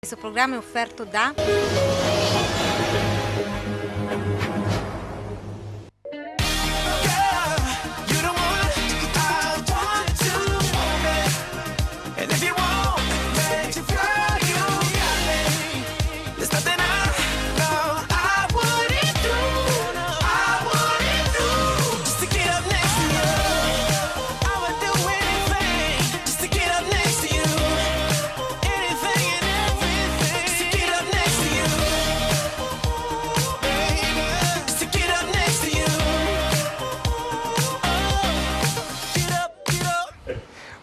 Questo programma è offerto da...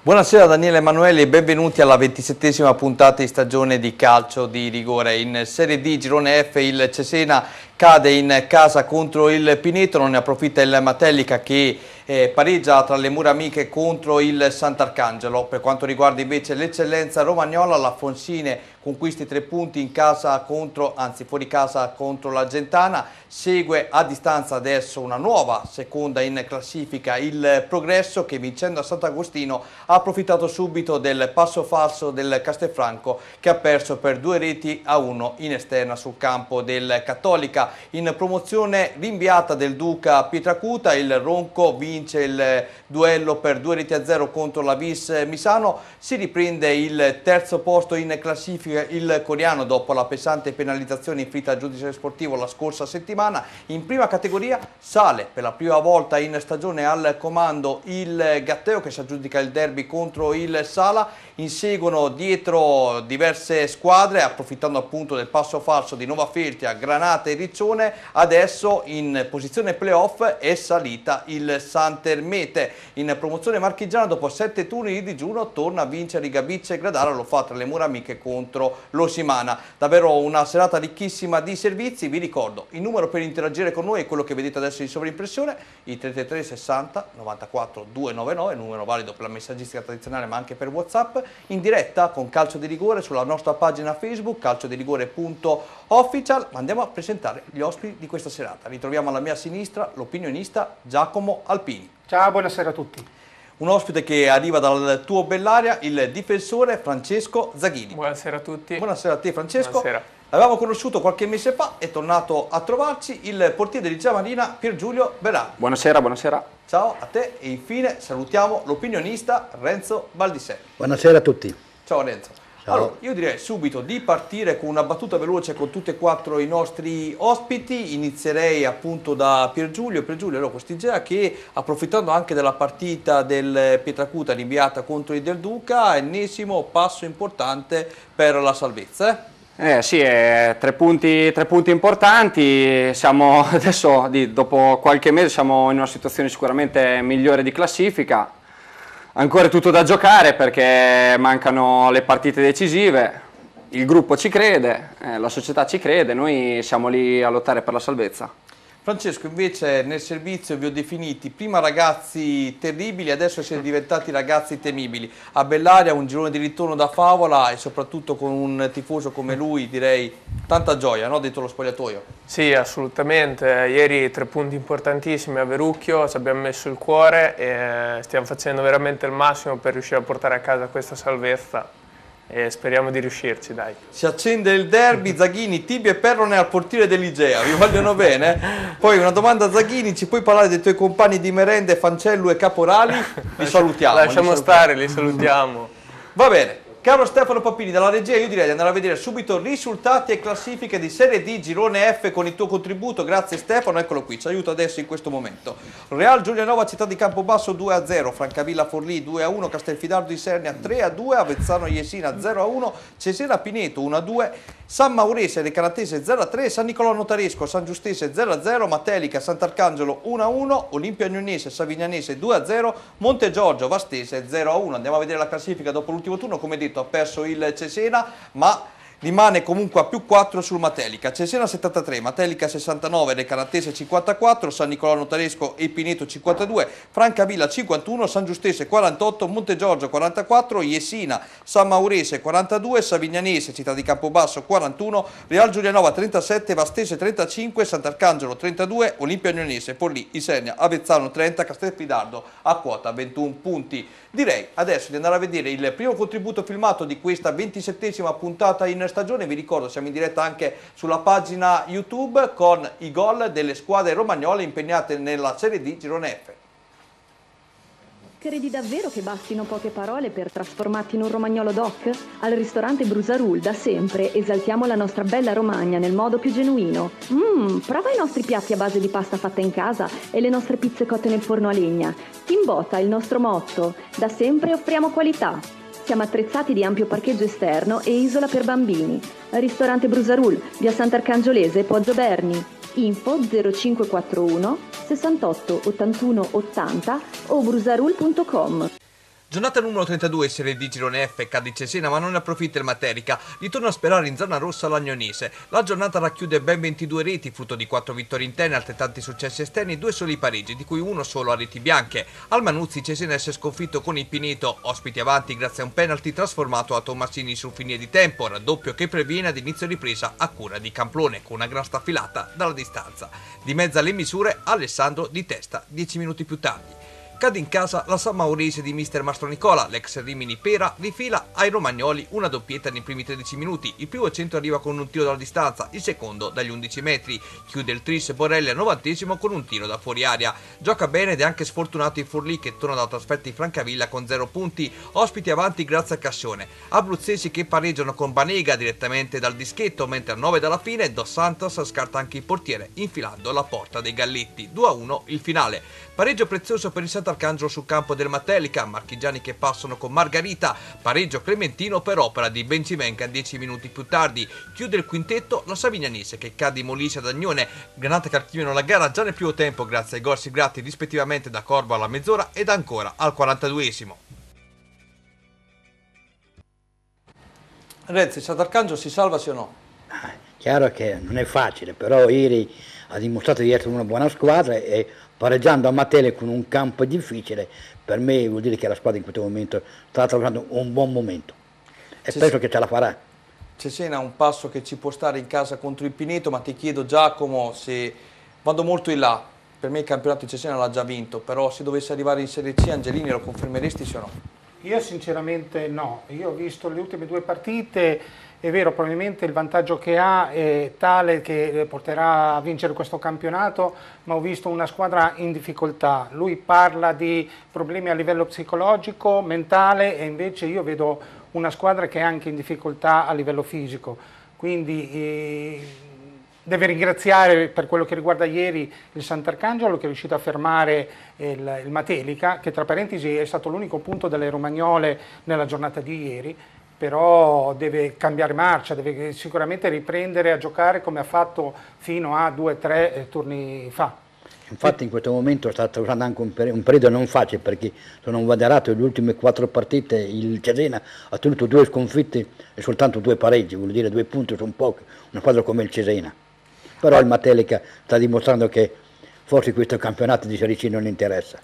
Buonasera Daniele Emanueli e benvenuti alla 27esima puntata di stagione di calcio di rigore. In Serie D Girone F il Cesena cade in casa contro il Pineto, non ne approfitta il Matelica che pareggia tra le mura amiche contro il Sant'Arcangelo. Per quanto riguarda invece l'eccellenza romagnola, la Fonsine conquista i 3 punti in casa contro, anzi fuori casa contro la Gentana, segue a distanza adesso una nuova seconda in classifica, il Progresso, che vincendo a Sant'Agostino ha approfittato subito del passo falso del Castelfranco che ha perso per 2-1 in esterna sul campo del Cattolica. In promozione rinviata del Duca Pietracuta, il Ronco vince il duello per 2-0 contro la Vis Misano, si riprende il terzo posto in classifica il Coriano dopo la pesante penalizzazione inflitta al giudice sportivo la scorsa settimana. In prima categoria sale per la prima volta in stagione al comando il Gatteo che si aggiudica il derby contro il Sala. Inseguono dietro diverse squadre, approfittando appunto del passo falso di Nova Feltria, Granata e Riccione. Adesso in posizione playoff è salita il Santermete. In promozione marchigiana dopo 7 turni di digiuno torna a vincere i Gabicce e Gradara, lo fa tra le mura amiche contro l'Osimana. Davvero una serata ricchissima di servizi. Vi ricordo il numero per interagire con noi è quello che vedete adesso in sovraimpressione, il 33 60 94 299, numero valido per la messaggistica tradizionale ma anche per WhatsApp, in diretta con Calcio di Rigore sulla nostra pagina Facebook calciodirigore.official. Andiamo a presentare gli ospiti di questa serata. Ritroviamo alla mia sinistra l'opinionista Giacomo Alpini. Ciao, buonasera a tutti. Un ospite che arriva dal tuo Bellaria, il difensore Francesco Zaghini. Buonasera a tutti. Buonasera a te Francesco. Buonasera. L'avevamo conosciuto qualche mese fa, è tornato a trovarci il portiere di Giamarina Piergiulio Berardi. Buonasera, buonasera. Ciao a te e infine salutiamo l'opinionista Renzo Baldisselli. Buonasera a tutti. Ciao Renzo. Ciao. Allora, io direi subito di partire con una battuta veloce con tutti e 4 i nostri ospiti. Inizierei appunto da Piergiulio. Piergiulio, allora, quest'idea che, approfittando anche della partita del Pietracuta rinviata contro il Del Duca, ennesimo passo importante per la salvezza. Sì, 3 punti importanti. Siamo adesso, dopo qualche mese, siamo in una situazione sicuramente migliore di classifica. Ancora tutto da giocare perché mancano le partite decisive, il gruppo ci crede, la società ci crede, noi siamo lì a lottare per la salvezza. Francesco, invece nel servizio vi ho definiti prima ragazzi terribili, adesso siete diventati ragazzi temibili. A Bellaria un girone di ritorno da favola e soprattutto con un tifoso come lui direi tanta gioia, no? Dentro lo spogliatoio. Sì, assolutamente. Ieri 3 punti importantissimi a Verucchio, ci abbiamo messo il cuore e stiamo facendo veramente il massimo per riuscire a portare a casa questa salvezza. E speriamo di riuscirci, dai. Si accende il derby, Zaghini, Tibi e Perrone al portiere dell'Igea, vi vogliono bene? Poi una domanda Zaghini, ci puoi parlare dei tuoi compagni di merende Fancello e Caporali? Li salutiamo. Lasciamo stare, li salutiamo. Va bene. Caro Stefano Papini, dalla regia io direi di andare a vedere subito risultati e classifiche di Serie D Girone F con il tuo contributo. Grazie Stefano, eccolo qui, ci aiuta adesso in questo momento. Real Giulianova Città di Campobasso 2-0, Francavilla Forlì 2-1, Castelfidardo di Sernia 3-2, Avezzano Jesina 0-1, Cesena Pineto 1-2, San Maurese Recanatese 0-3, San Nicolò Notaresco San Giustese 0-0, Matelica Sant'Arcangelo 1-1, Olimpia Agnonese Savignanese 2-0, Monte Giorgio Vastese 0-1. Andiamo a vedere la classifica dopo l'ultimo turno. Come detto, ha perso il Cesena, ma rimane comunque a più 4 sul Matelica. Cesena 73, Matelica 69, Recanatese 54, San Nicolò Notaresco e Pineto 52, Francavilla 51, San Giustese 48, Monte Giorgio 44, Jesina, San Maurese 42, Savignanese, Città di Campobasso 41, Real Giulianova 37, Vastese 35, Sant'Arcangelo 32, Olimpia Agnonese, Forlì, Isernia, Avezzano 30, Castelfidardo a quota 21 punti. Direi adesso di andare a vedere il primo contributo filmato di questa 27esima puntata in stagione. Vi ricordo, siamo in diretta anche sulla pagina YouTube con i gol delle squadre romagnole impegnate nella Serie D Girone F. Credi davvero che bastino poche parole per trasformarti in un romagnolo doc? Al ristorante Brusarul da sempre esaltiamo la nostra bella Romagna nel modo più genuino. Prova i nostri piatti a base di pasta fatta in casa e le nostre pizze cotte nel forno a legna. Timbota il nostro motto. Da sempre offriamo qualità. Siamo attrezzati di ampio parcheggio esterno e isola per bambini. Ristorante Brusarul, via Sant'Arcangiolese, Poggio Berni. Info 0541 68 81 80 o brusarul.com. Giornata numero 32, Serie D Girone F, cade Cesena ma non ne approfitta il Materica, ritorna a sperare in zona rossa l'Agnonese. La giornata racchiude ben 22 reti, frutto di 4 vittorie interne, altrettanti successi esterni e 2 soli pareggi, di cui uno solo a reti bianche. Al Manuzzi Cesena si è sconfitto con il Pineto, ospiti avanti grazie a un penalty trasformato a Tommasini sul finire di tempo, raddoppio che previene ad inizio ripresa a cura di Camplone, con una gran staffilata dalla distanza. Di mezzo alle misure Alessandro Di Testa, 10 minuti più tardi. Cade in casa la San Maurese di mister Mastro Nicola, l'ex Rimini Pera rifila ai romagnoli una doppietta nei primi 13 minuti, il primo centro arriva con un tiro dalla distanza, il secondo dagli 11 metri, chiude il tris Borelli al 90° con un tiro da fuori aria. Gioca bene ed è anche sfortunato il Forlì che torna dalla trasferta in Francavilla con 0 punti, ospiti avanti grazie a Cassione. Abruzzesi che pareggiano con Banega direttamente dal dischetto, mentre a 9 dalla fine Dos Santos scarta anche il portiere infilando la porta dei Galletti, 2-1 il finale. Pareggio prezioso per il Sant'Arcangelo sul campo del Matelica, marchigiani che passano con Margarita, pareggio clementino per opera di Bencivenca 10 minuti più tardi. Chiude il quintetto la Savignanese che cade in Molise ad Agnone, Granate che archiviano la gara già nel primo tempo grazie ai gol siglati rispettivamente da Corbo alla mezz'ora ed ancora al 42°. Renzi, Sant'Arcangelo si salva sì o no? Chiaro che non è facile, però ieri ha dimostrato di essere una buona squadra e pareggiando a Matele con un campo difficile, per me vuol dire che la squadra in questo momento sta attraversando un buon momento e penso che ce la farà. Cesena ha un passo che ci può stare in casa contro il Pineto, ma ti chiedo Giacomo, se vado molto in là, per me il campionato di Cesena l'ha già vinto, però se dovesse arrivare in Serie C Angelini lo confermeresti sì o no? Io sinceramente no, io ho visto le ultime 2 partite, è vero probabilmente il vantaggio che ha è tale che porterà a vincere questo campionato, ma ho visto una squadra in difficoltà. Lui parla di problemi a livello psicologico, mentale e invece io vedo una squadra che è anche in difficoltà a livello fisico, quindi deve ringraziare per quello che riguarda ieri il Sant'Arcangelo che è riuscito a fermare il Matelica, che tra parentesi è stato l'unico punto delle romagnole nella giornata di ieri, però deve cambiare marcia, deve sicuramente riprendere a giocare come ha fatto fino a 2 o 3 turni fa. Infatti in questo momento sta attraversando anche un periodo non facile perché sono moderato le ultime 4 partite, il Cesena ha tenuto 2 sconfitte e soltanto 2 pareggi, vuol dire 2 punti sono pochi, una squadra come il Cesena. Però il Matelica sta dimostrando che forse questo campionato di Serie C non interessa.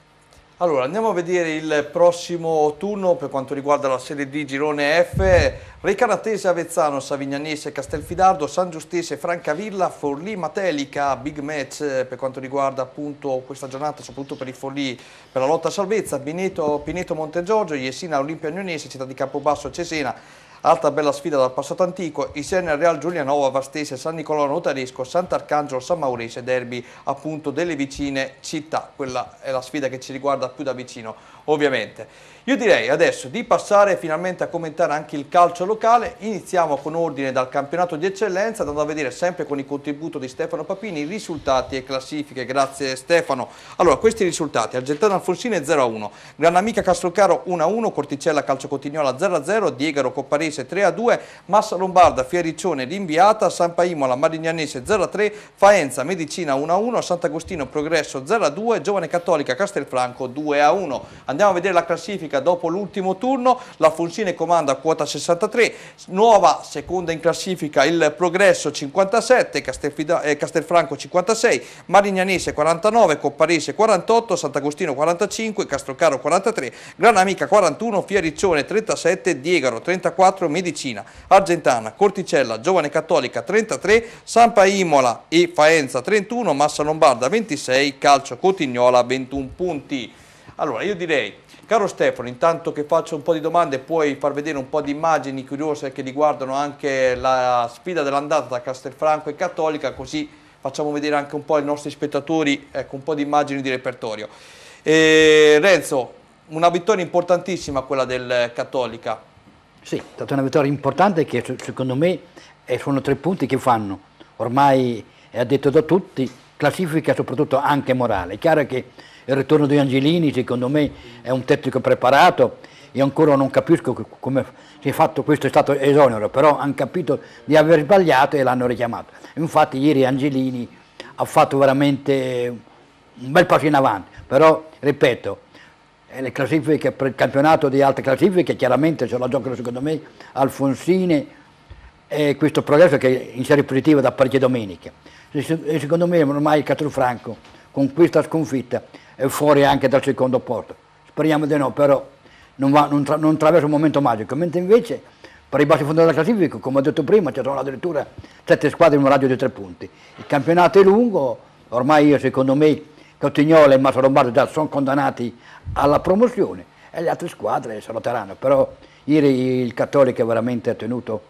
Allora, andiamo a vedere il prossimo turno per quanto riguarda la Serie D Girone F. Recanatese, Avezzano, Savignanese, Castelfidardo, San Giustese, Francavilla, Forlì, Matelica, big match per quanto riguarda appunto questa giornata, soprattutto per i Forlì, per la lotta a salvezza, Pineto Montegiorgio, Jesina, Olimpia Agnonese, Città di Campobasso, Cesena. Altra bella sfida dal passato antico, Isernia, Real Giulianova, Vastese, San Nicolò Notaresco, Sant'Arcangelo, San Maurese, derby appunto delle vicine città. Quella è la sfida che ci riguarda più da vicino, ovviamente. Io direi adesso di passare finalmente a commentare anche il calcio locale. Iniziamo con ordine dal campionato di eccellenza, andando a vedere sempre con il contributo di Stefano Papini risultati e classifiche. Grazie Stefano. Allora, questi risultati: Argentano Alfonsine 0-1, Granamica Castrocaro 1-1, Corticella Calcio Cotignola 0-0, Diegaro Copparese 3-2, Massa Lombarda Fiericcione Rinviata, Sampa Imola Marignanese 0-3, Faenza Medicina 1-1, Sant'Agostino Progresso 0-2, Giovane Cattolica Castelfranco 2-1. Andiamo a vedere la classifica dopo l'ultimo turno. L'Alfonsine comanda a quota 63, nuova seconda in classifica il Progresso 57, Castelfranco 56, Marignanese 49, Copparese 48, Sant'Agostino 45, Castrocaro 43, Granamica 41, Fiericcione 37, Diegaro 34, Medicina, Argentana, Corticella, Giovane Cattolica 33, Sampa Imola e Faenza 31, Massa Lombarda 26, Calcio Cotignola 21 punti. Allora io direi Caro Stefano, intanto che faccio un po' di domande, puoi far vedere un po' di immagini curiose che riguardano anche la sfida dell'andata tra Castelfranco e Cattolica, così facciamo vedere anche un po' ai nostri spettatori, ecco, un po' di immagini di repertorio. Renzo, una vittoria importantissima quella del Cattolica. Sì, è stata una vittoria importante che secondo me sono 3 punti che fanno, ormai è detto da tutti, classifica soprattutto anche morale. È chiaro che il ritorno di Angelini secondo me è un tecnico preparato, io ancora non capisco come si è fatto, questo è stato esonero, però hanno capito di aver sbagliato e l'hanno richiamato. Infatti ieri Angelini ha fatto veramente un bel passo in avanti, però ripeto, le classifiche per il campionato di altre classifiche chiaramente se la giocano secondo me Alfonsine e questo progresso che in serie positiva da parecchie domeniche. E secondo me ormai il Castelfranco con questa sconfitta è fuori anche dal secondo posto. Speriamo di no, però non attraversa un momento magico, mentre invece per i bassi fondi della classifica, come ho detto prima, ci sono addirittura 7 squadre in un raggio di 3 punti. Il campionato è lungo, ormai io secondo me Cotignola e Massa Lombardo già sono condannati alla promozione e le altre squadre se lotteranno, però ieri il Cattolica veramente ha tenuto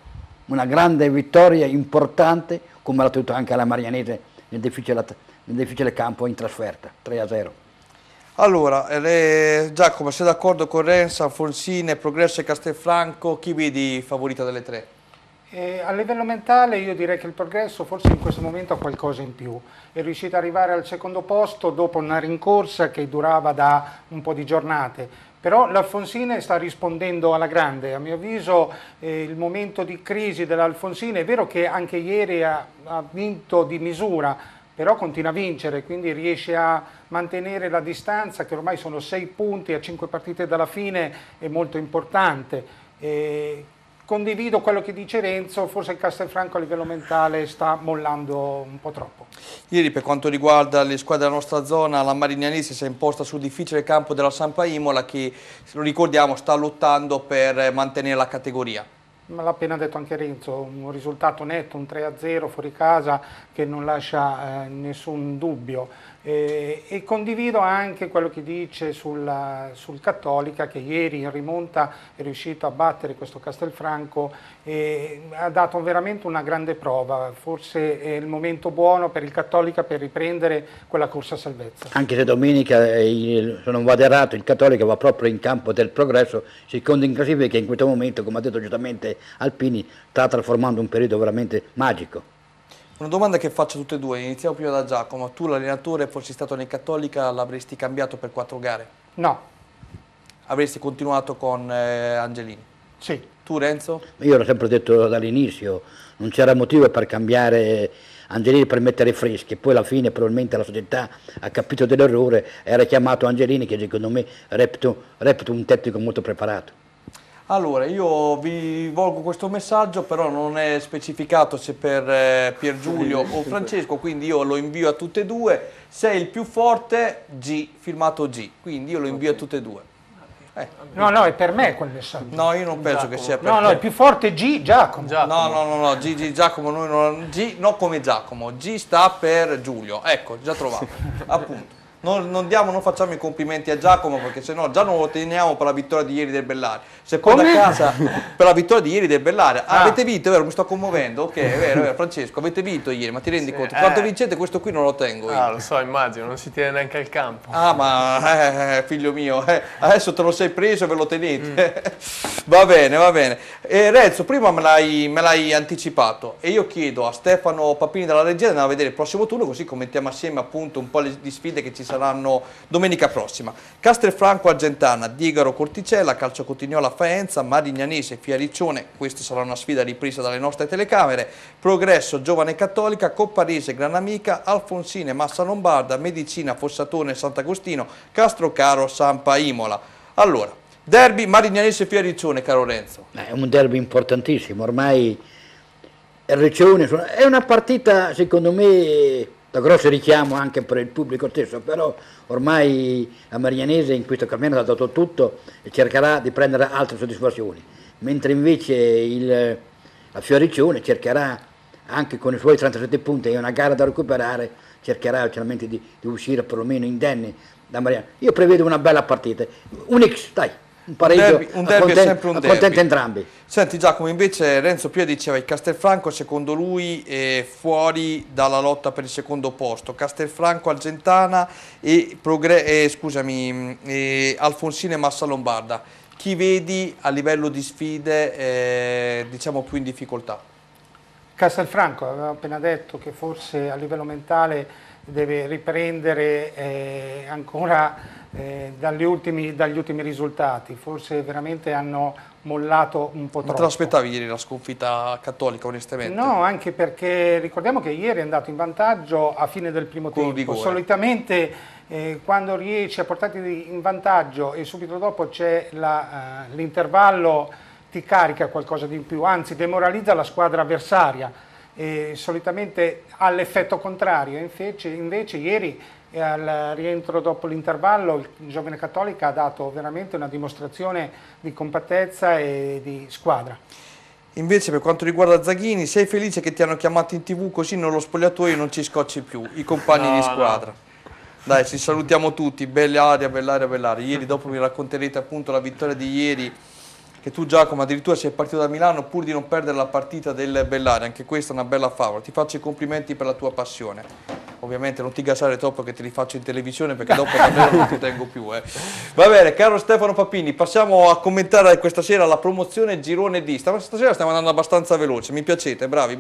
una grande vittoria importante come l'ha tenuto anche la Marianese nel difficile campo in trasferta, 3-0. Allora, Giacomo, sei d'accordo con Renzo, Alfonsine, Progresso e Castelfranco, chi vedi favorita delle 3? A livello mentale io direi che il Progresso forse in questo momento ha qualcosa in più, è riuscito ad arrivare al secondo posto dopo una rincorsa che durava da un po' di giornate, però l'Alfonsine sta rispondendo alla grande, a mio avviso il momento di crisi dell'Alfonsine è vero che anche ieri ha vinto di misura, però continua a vincere, quindi riesce a mantenere la distanza che ormai sono 6 punti a 5 partite dalla fine, è molto importante. Condivido quello che dice Renzo, forse il Castelfranco a livello mentale sta mollando un po' troppo. Ieri per quanto riguarda le squadre della nostra zona, la Marignanese si è imposta sul difficile campo della Sampa Imola che, se lo ricordiamo, sta lottando per mantenere la categoria. Ma l'ha appena detto anche Renzo, un risultato netto, un 3-0 fuori casa che non lascia nessun dubbio. E condivido anche quello che dice sul Cattolica, che ieri in rimonta è riuscito a battere questo Castelfranco e ha dato veramente una grande prova. Forse è il momento buono per il Cattolica per riprendere quella corsa a salvezza. Anche se domenica, se non vado errato, il Cattolica va proprio in campo del Progresso, secondo in classifica che in questo momento, come ha detto giustamente Alpini, sta trasformando un periodo veramente magico. Una domanda che faccio a tutte e due, iniziamo prima da Giacomo. Tu l'allenatore fossi stato nel Cattolica, l'avresti cambiato per 4 gare? No. Avresti continuato con Angelini? Sì. Tu Renzo? Io l'ho sempre detto dall'inizio, non c'era motivo per cambiare Angelini per mettere freschi, poi alla fine probabilmente la società ha capito dell'errore, era chiamato Angelini che secondo me reputo un tecnico molto preparato. Allora, io vi volgo questo messaggio, però non è specificato se per Pier Giulio o Francesco, quindi io lo invio a tutte e due. Sei il più forte, G, firmato G, quindi io lo invio a tutte e due. No, è per me quel messaggio. No, io non penso Giacomo. Che sia per te. No, il più forte è G, Giacomo. No, G, Giacomo, noi non, G, no come Giacomo, G sta per Giulio, ecco, già trovato, appunto. Non facciamo i complimenti a Giacomo perché sennò già non lo teniamo per la vittoria di ieri del Bellari. Se poi da casa per la vittoria di ieri del Bellari avete vinto, è vero, mi sto commuovendo, ok, è vero, Francesco, avete vinto ieri, ma ti rendi conto? Quanto vincete questo qui non lo tengo io. Lo so, immagino, non si tiene neanche al campo. Ma figlio mio, adesso te lo sei preso e ve lo tenete. Va bene. Renzo, prima me l'hai anticipato e io chiedo a Stefano Papini dalla regia di andare a vedere il prossimo turno, così commentiamo assieme appunto un po' di sfide che ci saranno domenica prossima. Castelfranco Argentana, Diegaro Corticella, Calcio Cotignola Faenza, Marignanese Fiariccione, questa sarà una sfida ripresa dalle nostre telecamere, Progresso Giovane Cattolica, Copparese Granamica, Alfonsine Massa Lombarda, Medicina Fossatone Sant'Agostino, Castrocaro Sampa Imola. Allora, derby Marignanese Fiariccione, caro Renzo. È un derby importantissimo, ormai Riccione è una partita secondo me da grosso richiamo anche per il pubblico stesso, però ormai la Marignanese in questo cammino ha dato tutto e cercherà di prendere altre soddisfazioni, mentre invece la Fioriccione cercherà anche con i suoi 37 punti e una gara da recuperare, cercherà chiaramente di uscire perlomeno indenni da Mariano. Io prevedo una bella partita, un X, dai, un pareggio, un derby è sempre un derby. Accontenta entrambi. Senti Giacomo, invece Renzo prima diceva il Castelfranco secondo lui è fuori dalla lotta per il secondo posto, Castelfranco, Argentana e Alfonsine e Massa Lombarda. Chi vedi a livello di sfide diciamo più in difficoltà? Castelfranco, avevo appena detto che forse a livello mentale deve riprendere ancora dagli ultimi risultati, forse veramente hanno mollato un po' troppo. Non te l'aspettavi ieri la sconfitta Cattolica onestamente? No, anche perché ricordiamo che ieri è andato in vantaggio a fine del primo tempo, solitamente quando riesci a portarti in vantaggio e subito dopo c'è l'intervallo ti carica qualcosa di in più, anzi demoralizza la squadra avversaria e solitamente ha l'effetto contrario, invece ieri al rientro dopo l'intervallo il giovane Cattolica ha dato veramente una dimostrazione di compattezza e di squadra. Invece per quanto riguarda Zaghini, sei felice che ti hanno chiamato in TV così nello spogliatoio non ci scocci più, i compagni di squadra? No. Dai, ci salutiamo tutti, bell'aria. Ieri dopo mi racconterete appunto la vittoria di ieri, che tu Giacomo addirittura sei partito da Milano pur di non perdere la partita del Bellaria, anche questa è una bella favola, ti faccio i complimenti per la tua passione. Ovviamente non ti gasare troppo che te li faccio in televisione perché dopo davvero non ti tengo più. Va bene, caro Stefano Papini, passiamo a commentare questa sera la promozione Girone D. Stasera stiamo andando abbastanza veloce, mi piacete, bravi.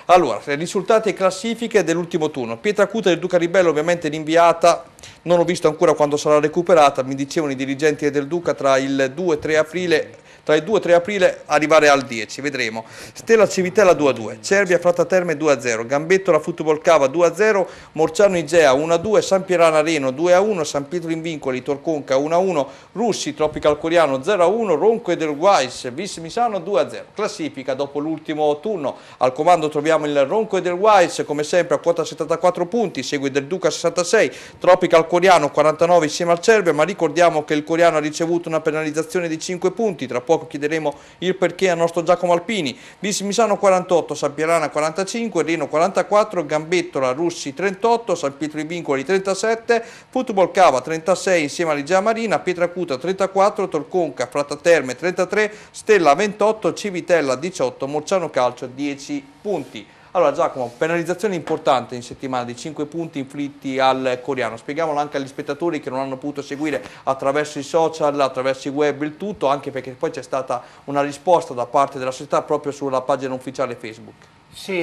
Allora, risultati e classifiche dell'ultimo turno. Pietracuta del Duca Ribello ovviamente rinviata, non ho visto ancora quando sarà recuperata, mi dicevano i dirigenti del Duca tra il 2 e 3 aprile. Tra il 2 e 3 aprile arrivare al 10, vedremo. Stella Civitella 2-2, Cervia Fratta Terme 2-0, Gambettola Football Cava 2-0, Morciano Igea 1-2, San Pierana Reno 2-1, San Pietro in Vincoli Torconca 1-1, Russi Tropical Coriano 0-1, Ronco Edelweiss Vis Misano 2-0. Classifica dopo l'ultimo turno, al comando troviamo il Ronco Edelweiss come sempre a quota 74 punti, segue del Duca 66, Tropical Coriano 49 insieme al Cervia, ma ricordiamo che il Coriano ha ricevuto una penalizzazione di 5 punti, tra poco chiederemo il perché al nostro Giacomo Alpini. Vis Misano 48, San Pierana 45, Reno 44, Gambettola Russi 38, San Pietro in Vincoli 37, Football Cava 36 insieme all'Igea Marina, Pietracuta 34, Torconca Fratta Terme 33, Stella 28, Civitella 18, Morciano Calcio 10 punti. Allora Giacomo, penalizzazione importante in settimana di 5 punti inflitti al Coriano, spieghiamolo anche agli spettatori che non hanno potuto seguire attraverso i social, attraverso i web il tutto, anche perché poi c'è stata una risposta da parte della società proprio sulla pagina ufficiale Facebook. Sì,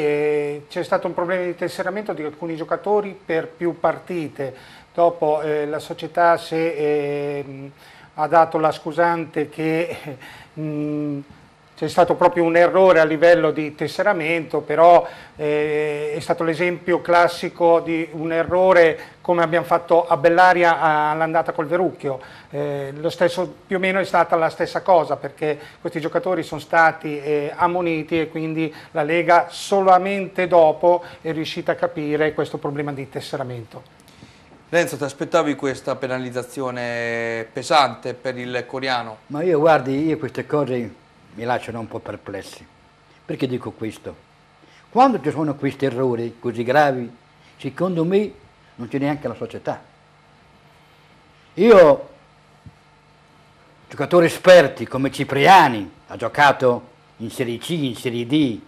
c'è stato un problema di tesseramento di alcuni giocatori per più partite, dopo la società ha dato la scusante che c'è stato proprio un errore a livello di tesseramento, però è stato l'esempio classico di un errore come abbiamo fatto a Bellaria all'andata col Verrucchio. Lo stesso, più o meno è stata la stessa cosa, perché questi giocatori sono stati ammoniti e quindi la Lega solamente dopo è riuscita a capire questo problema di tesseramento. Renzo, ti aspettavi questa penalizzazione pesante per il Coriano? Ma io guardi, queste cose mi lasciano un po' perplessi. Perché dico questo? Quando ci sono questi errori così gravi, secondo me non c'è neanche la società. Giocatori esperti come Cipriani, ha giocato in Serie C, in Serie D, il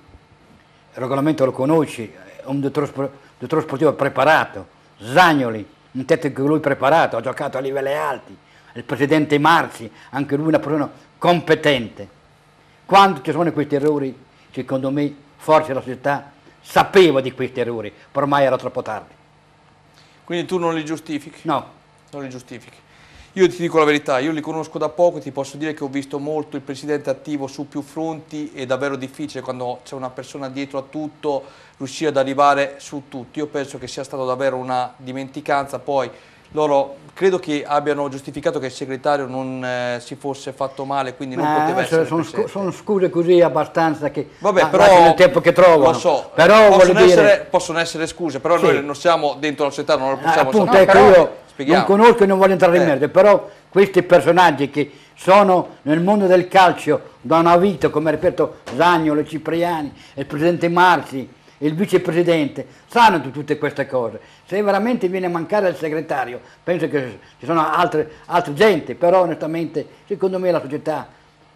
regolamento lo conosci, è un direttore sportivo preparato, Zagnoli, un tecnico lui preparato, ha giocato a livelli alti, il presidente Marzi, anche lui una persona competente. Quando ci sono questi errori, secondo me, forse la società sapeva di questi errori, però ormai era troppo tardi. Quindi tu non li giustifichi? No. Non li giustifichi. Io ti dico la verità, io li conosco da poco e ti posso dire che ho visto molto il presidente attivo su più fronti, è davvero difficile quando c'è una persona dietro a tutto riuscire ad arrivare su tutto. Io penso che sia stata davvero una dimenticanza, poi loro credo che abbiano giustificato che il segretario non si fosse fatto male, quindi non poteva essere presente. Sono scuse così abbastanza che vabbè, però nel tempo che trovano. Lo so, però possono essere scuse, però sì. Noi non siamo dentro la società, non lo possiamo appunto, sapere. Ecco, io non conosco e non voglio entrare in merito, però questi personaggi che sono nel mondo del calcio da una vita, come ripeto Zagnolo, Cipriani, il presidente Marzi, il vicepresidente sanno di tutte queste cose. Se veramente viene a mancare il segretario, penso che ci sono altre gente, però onestamente secondo me la società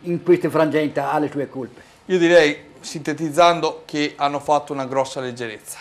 in questi frangenti ha le sue colpe. Io direi, sintetizzando, che hanno fatto una grossa leggerezza.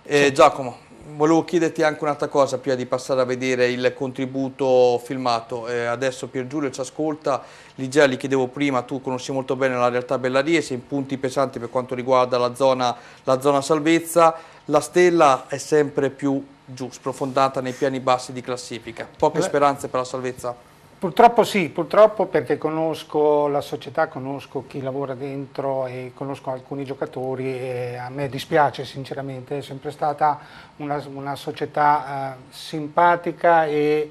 Sì. Giacomo, volevo chiederti anche un'altra cosa prima di passare a vedere il contributo filmato. Adesso Pier Giulio ci ascolta, Ligia, gli chiedevo prima, tu conosci molto bene la realtà bellariese, in punti pesanti per quanto riguarda la zona salvezza, la stella è sempre più giù, sprofondata nei piani bassi di classifica. Poche speranze per la salvezza? Purtroppo sì, purtroppo, perché conosco la società, conosco chi lavora dentro e conosco alcuni giocatori e a me dispiace sinceramente, è sempre stata una società simpatica e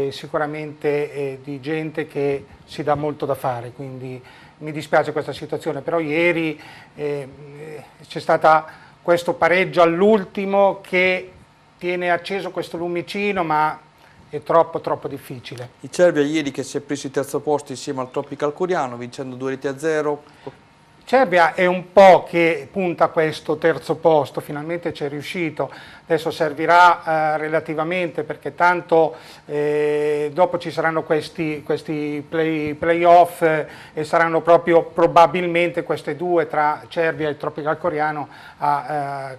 sicuramente di gente che si dà molto da fare, quindi mi dispiace questa situazione, però ieri c'è stato questo pareggio all'ultimo che tiene acceso questo lumicino, ma è troppo difficile. Il Cervia ieri che si è preso il terzo posto insieme al Tropical Coreano, vincendo 2-0. Cervia è un po' che punta a questo terzo posto, finalmente ci è riuscito, adesso servirà relativamente, perché tanto dopo ci saranno questi playoff e saranno proprio probabilmente queste due tra Cervia e il Tropical Coreano a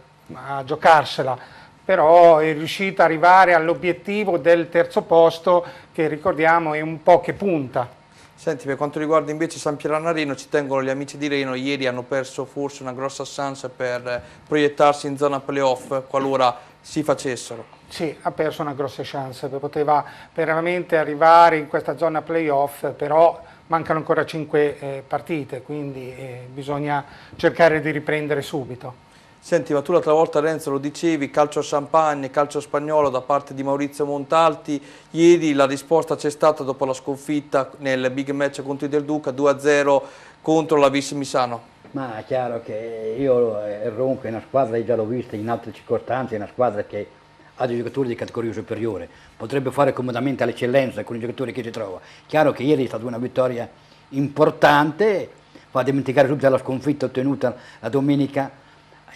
giocarsela. Però è riuscita ad arrivare all'obiettivo del terzo posto, che ricordiamo è un po' che punta. Senti, per quanto riguarda invece San Pierano a Reno, ci tengono gli amici di Reno, ieri hanno perso forse una grossa chance per proiettarsi in zona playoff qualora si facessero. Sì, ha perso una grossa chance, poteva veramente arrivare in questa zona playoff, però mancano ancora 5 partite, quindi bisogna cercare di riprendere subito. Senti, ma tu l'altra volta, Renzo, lo dicevi, calcio champagne, calcio spagnolo da parte di Maurizio Montalti. Ieri la risposta c'è stata dopo la sconfitta nel big match contro il Del Duca, 2-0 contro la Vis Misano. Ma è chiaro che io Ronco è una squadra, già l'ho vista in altre circostanze, è una squadra che ha dei giocatori di categoria superiore, potrebbe fare comodamente all'eccellenza con i giocatori che si trova. Chiaro che ieri è stata una vittoria importante, fa dimenticare subito la sconfitta ottenuta la domenica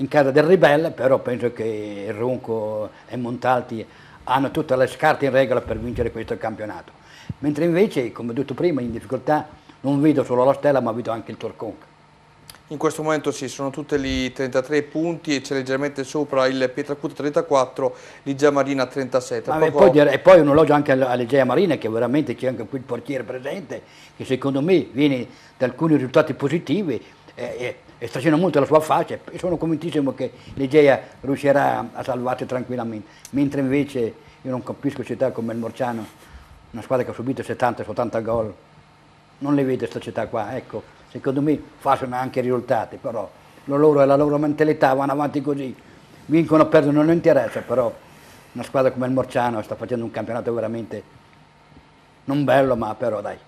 in casa del Ribelle, però penso che il Ronco e Montalti hanno tutte le carte in regola per vincere questo campionato. Mentre invece, come ho detto prima, in difficoltà non vedo solo la Stella, ma vedo anche il Torconca. In questo momento sì, sono tutti lì 33 punti e c'è leggermente sopra il Pietracuta 34, l'Igea Marina 37. E poi un elogio anche all'Igea Marina, che veramente c'è anche qui il portiere presente, che secondo me viene da alcuni risultati positivi e sta facendo molto la sua faccia, e sono convintissimo che l'Igea riuscirà a salvarsi tranquillamente, mentre invece io non capisco città come il Morciano, una squadra che ha subito 70-80 gol, non le vedo questa città qua, ecco, secondo me facciano anche risultati, però la loro mentalità vanno avanti così, vincono o perdono non interessa, però una squadra come il Morciano sta facendo un campionato veramente non bello, ma però dai.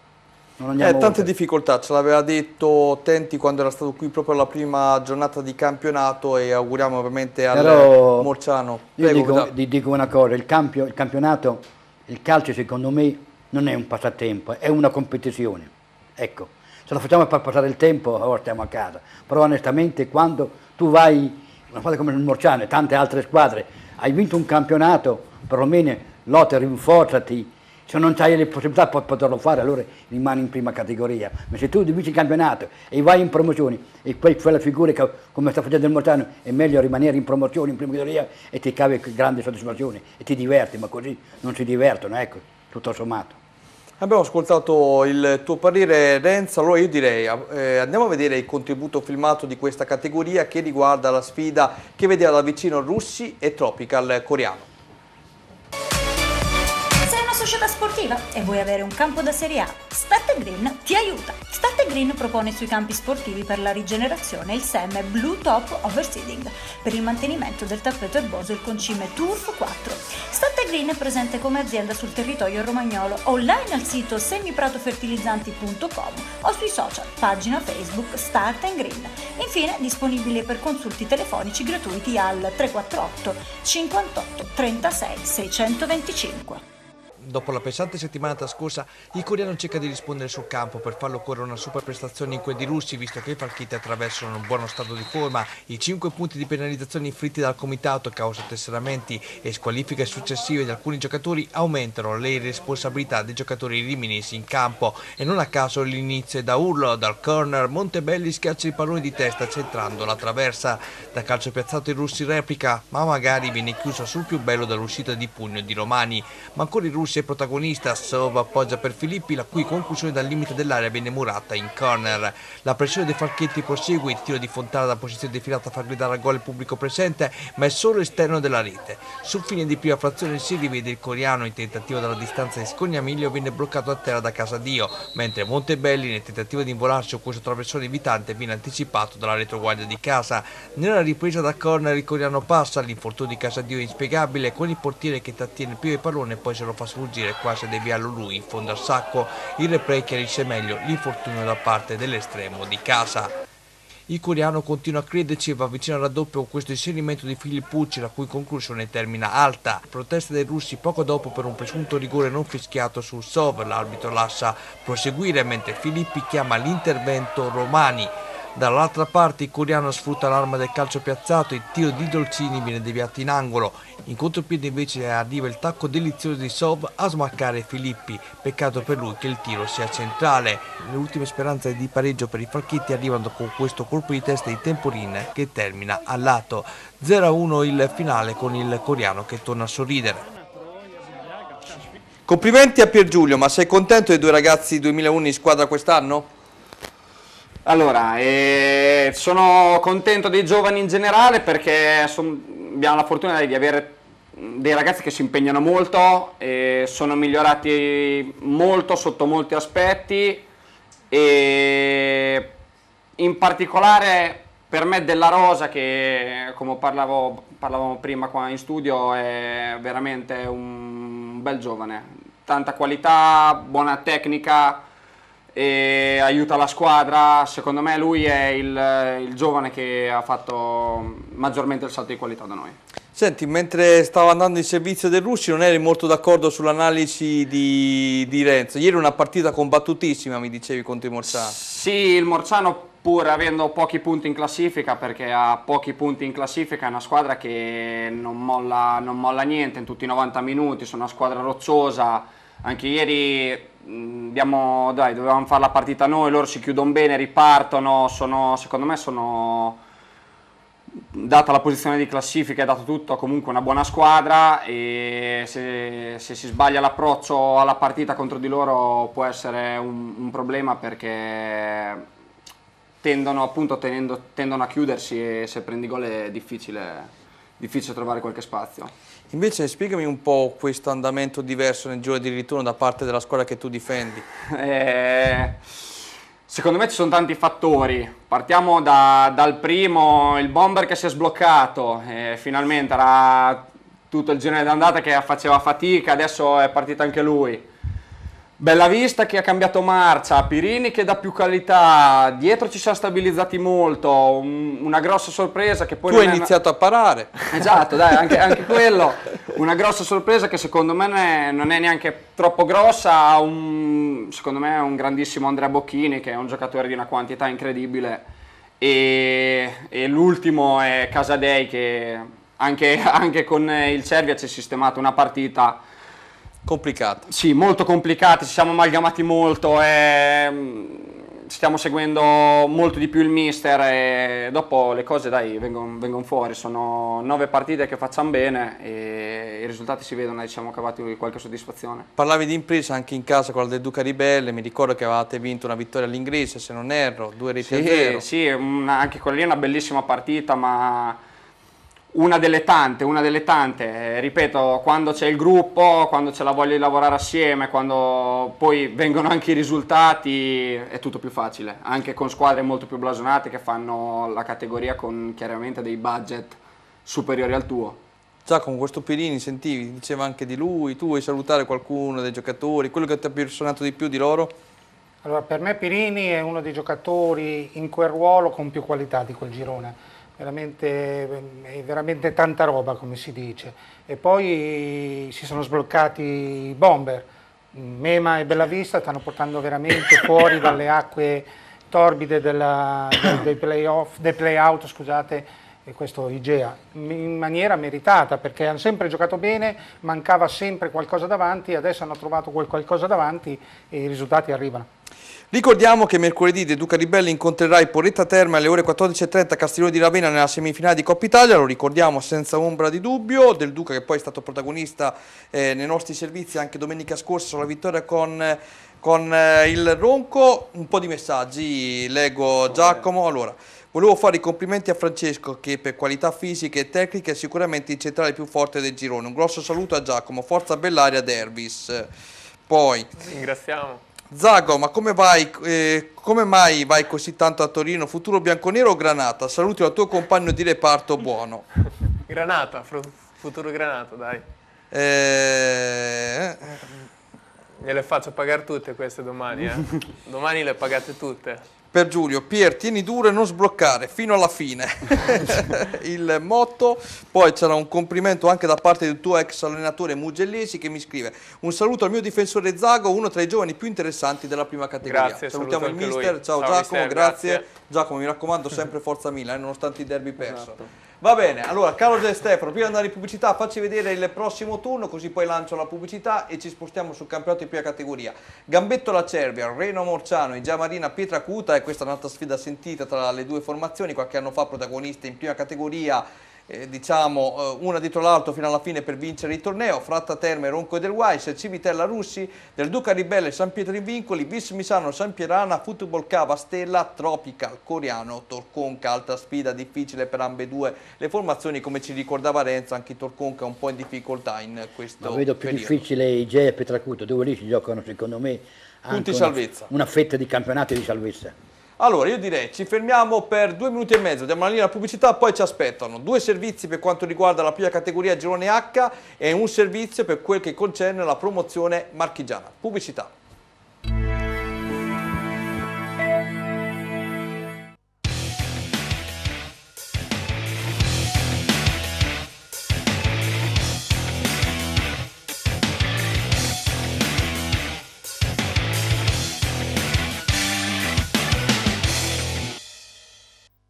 Tante difficoltà, ce l'aveva detto Tenti quando era stato qui proprio alla prima giornata di campionato, e auguriamo ovviamente al Morciano. Io dico una cosa, il campionato, il calcio secondo me non è un passatempo, è una competizione. Ecco, se lo facciamo per passare il tempo, ora stiamo a casa. Però onestamente quando tu vai, una squadra come il Morciano e tante altre squadre, hai vinto un campionato, perlomeno lotta, rinforzati. Se non hai le possibilità di poterlo fare, allora rimani in prima categoria. Ma se tu vinci il campionato e vai in promozioni e poi fai la figura come sta facendo il Morciano, è meglio rimanere in promozione, in prima categoria, e ti cavi grandi soddisfazioni e ti diverti, ma così non si divertono, ecco, tutto sommato. Abbiamo ascoltato il tuo parere, Renzo, allora io direi andiamo a vedere il contributo filmato di questa categoria che riguarda la sfida che vedeva da vicino Russi e Tropical Coreano. Società sportiva e vuoi avere un campo da Serie A? Start Green ti aiuta. Start Green propone sui campi sportivi per la rigenerazione il seme Blue Top Overseeding per il mantenimento del tappeto erboso e il concime Turf 4. Start Green è presente come azienda sul territorio romagnolo, online al sito semiprattofertilizzanti.com o sui social, pagina Facebook Start Green. Infine disponibile per consulti telefonici gratuiti al 348 58 36 625. Dopo la pesante settimana trascorsa, il coreano cerca di rispondere sul campo. Per farlo occorre una super prestazione in quelli russi, visto che i falchiti attraversano un buono stato di forma. I 5 punti di penalizzazione inflitti dal comitato causa tesseramenti e squalifiche successive di alcuni giocatori aumentano le responsabilità dei giocatori riminesi in campo. E non a caso l'inizio è da urlo. Dal corner Montebelli schiaccia il pallone di testa centrando la traversa. Da calcio piazzato i russi replica, ma magari viene chiuso sul più bello dall'uscita di pugno di Romani. Ma ancora il russi è protagonista. Sov appoggia per Filippi, la cui conclusione dal limite dell'area viene murata in corner. La pressione dei falchetti prosegue, il tiro di Fontana da posizione defilata fa gridare al gol il pubblico presente, ma è solo esterno della rete. Sul fine di prima frazione si rivede il coreano in tentativo dalla distanza di Scognamiglio, viene bloccato a terra da Casadio, mentre Montebelli nel tentativo di involarsi su questo traversone evitante viene anticipato dalla retroguardia di Casa. Nella ripresa da corner il coreano passa, l'infortunio di Casadio è inspiegabile, con il portiere che trattiene più il pallone e poi se lo fa sfuggire quasi a deviarlo lui in fondo al sacco. Il replay chiarisce meglio l'infortunio da parte dell'estremo di Casa. Il coreano continua a crederci e va vicino al raddoppio con questo inserimento di Filippucci, la cui conclusione termina alta. Proteste dei russi poco dopo per un presunto rigore non fischiato su Sov, l'arbitro lascia proseguire mentre Filippi chiama l'intervento Romani. Dall'altra parte il coreano sfrutta l'arma del calcio piazzato, il tiro di Dolcini viene deviato in angolo. In contropiede invece arriva il tacco delizioso di Sov a smaccare Filippi, peccato per lui che il tiro sia centrale. Le ultime speranze di pareggio per i falchetti arrivano con questo colpo di testa di Temporin che termina al lato. 0-1 il finale con il coreano che torna a sorridere. Complimenti a Piergiulio, ma sei contento dei due ragazzi 2001 in squadra quest'anno? Allora, sono contento dei giovani in generale perché abbiamo la fortuna di avere dei ragazzi che si impegnano molto, e sono migliorati molto sotto molti aspetti e in particolare per me Della Rosa, che come parlavamo prima qua in studio, è veramente un bel giovane, tanta qualità, buona tecnica e aiuta la squadra. Secondo me lui è il giovane che ha fatto maggiormente il salto di qualità da noi. Senti, mentre stava andando in servizio dei russi non eri molto d'accordo sull'analisi di Renzo. Ieri una partita combattutissima, mi dicevi, contro il Morzano. Sì, il Morzano, pur avendo pochi punti in classifica, perché ha pochi punti in classifica, è una squadra che non molla niente in tutti i 90 minuti, sono una squadra rocciosa. Anche ieri dovevamo fare la partita noi, loro si chiudono bene, ripartono, secondo me data la posizione di classifica e dato tutto, comunque una buona squadra, e se si sbaglia l'approccio alla partita contro di loro può essere un problema, perché tendono a chiudersi e se prendi gol è difficile trovare qualche spazio. Invece spiegami un po' questo andamento diverso nel giro di ritorno da parte della squadra che tu difendi. Secondo me ci sono tanti fattori. Partiamo dal primo, il bomber che si è sbloccato, finalmente era tutto il girone d'andata che faceva fatica, adesso è partito anche lui. Bellavista che ha cambiato marcia, Pirini che dà più qualità, dietro ci siamo stabilizzati molto, una grossa sorpresa che poi... Tu hai iniziato a parare. Esatto, dai, anche quello, una grossa sorpresa che secondo me non è neanche troppo grossa, secondo me è un grandissimo Andrea Bocchini che è un giocatore di una quantità incredibile, e l'ultimo è Casadei che anche con il Cervia ci ha sistemato una partita complicata. Sì, molto complicata, ci siamo amalgamati molto e stiamo seguendo molto di più il mister, e dopo le cose vengono fuori. Sono 9 partite che facciamo bene e i risultati si vedono, ci siamo cavati qualche soddisfazione. Parlavi di impresa anche in casa con la del Duca Ribelle, mi ricordo che avevate vinto una vittoria all'inglese, se non erro, 2-0. Sì, anche quella lì è una bellissima partita, ma una delle tante, ripeto, quando c'è il gruppo, quando c'è la voglia di lavorare assieme, quando poi vengono anche i risultati, è tutto più facile, anche con squadre molto più blasonate che fanno la categoria con chiaramente dei budget superiori al tuo. Già con questo Pirini sentivi, diceva anche di lui, tu vuoi salutare qualcuno dei giocatori, quello che ti ha impressionato di più di loro? Allora, per me Pirini è uno dei giocatori in quel ruolo con più qualità di quel girone. è veramente tanta roba, come si dice. E poi si sono sbloccati i bomber, Mema e Bellavista stanno portando veramente fuori dalle acque torbide dei play-out, scusate, e questo Igea, in maniera meritata, perché hanno sempre giocato bene, mancava sempre qualcosa davanti, adesso hanno trovato quel qualcosa davanti e i risultati arrivano. Ricordiamo che mercoledì De Duca Ribelli incontrerà il Porretta Terme alle ore 14:30 a Castiglione di Ravenna nella semifinale di Coppa Italia, lo ricordiamo senza ombra di dubbio. Del Duca che poi è stato protagonista nei nostri servizi anche domenica scorsa sulla vittoria con il Ronco. Un po' di messaggi, leggo Giacomo. Allora, volevo fare i complimenti a Francesco che per qualità fisiche e tecniche è sicuramente il centrale più forte del girone. Un grosso saluto a Giacomo, forza Bellaria Dervis. Poi ringraziamo. Zago, ma come mai vai così tanto a Torino? Futuro bianconero o Granata? Saluti al tuo compagno di reparto buono. Granata, futuro Granata, dai. Gliele faccio pagare tutte queste domani, Domani le pagate tutte. Per Giulio, Pier, tieni duro e non sbloccare, fino alla fine. Il motto. Poi c'era un complimento anche da parte del tuo ex allenatore Mugellesi che mi scrive: un saluto al mio difensore Zago, uno tra i giovani più interessanti della prima categoria. Grazie, salutiamo il mister, lui. ciao Giacomo, mister, grazie. Giacomo, mi raccomando, sempre forza Milan, nonostante i derby perso. Esatto. Va bene, allora Carlo De Stefano, prima di andare in pubblicità facci vedere il prossimo turno, così poi lancio la pubblicità e ci spostiamo sul campionato di prima categoria. Gambetto la Cervia, Reno Morciano, Igia Marina, Pietracuta, e questa è un'altra sfida sentita tra le due formazioni, qualche anno fa protagoniste in prima categoria, diciamo una dietro l'altro fino alla fine per vincere il torneo. Fratta Terme, Ronco e Del Weiss, Civitella Russi, Del Duca Ribelle, San Pietro in Vincoli, Vis Misano, San Pierana, Football Cava, Stella, Tropical, Coriano, Torconca. Altra sfida difficile per ambedue le formazioni, come ci ricordava Renzo, anche Torconca è un po' in difficoltà in questo Ma vedo più periodo. difficile Igea e Pietracuta, dove lì si giocano secondo me anche una fetta di campionati di salvezza. Allora, io direi ci fermiamo per 2 minuti e mezzo, diamo la linea alla pubblicità, poi ci aspettano 2 servizi per quanto riguarda la prima categoria girone H e un servizio per quel che concerne la promozione marchigiana. Pubblicità.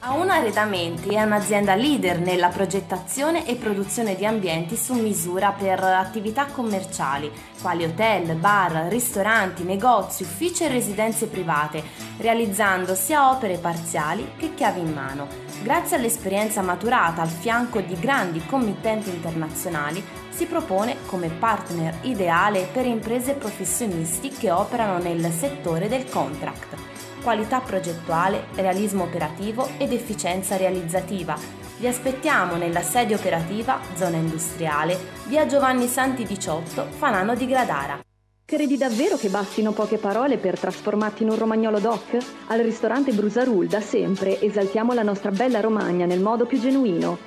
A1 Arredamenti è un'azienda leader nella progettazione e produzione di ambienti su misura per attività commerciali, quali hotel, bar, ristoranti, negozi, uffici e residenze private, realizzando sia opere parziali che chiavi in mano. Grazie all'esperienza maturata al fianco di grandi committenti internazionali, si propone come partner ideale per imprese e professionisti che operano nel settore del contract. Qualità progettuale, realismo operativo ed efficienza realizzativa. Vi aspettiamo nella sede operativa, zona industriale, via Giovanni Santi 18, Fanano di Gradara. Credi davvero che bastino poche parole per trasformarti in un romagnolo doc? Al ristorante Brusarul da sempre esaltiamo la nostra bella Romagna nel modo più genuino.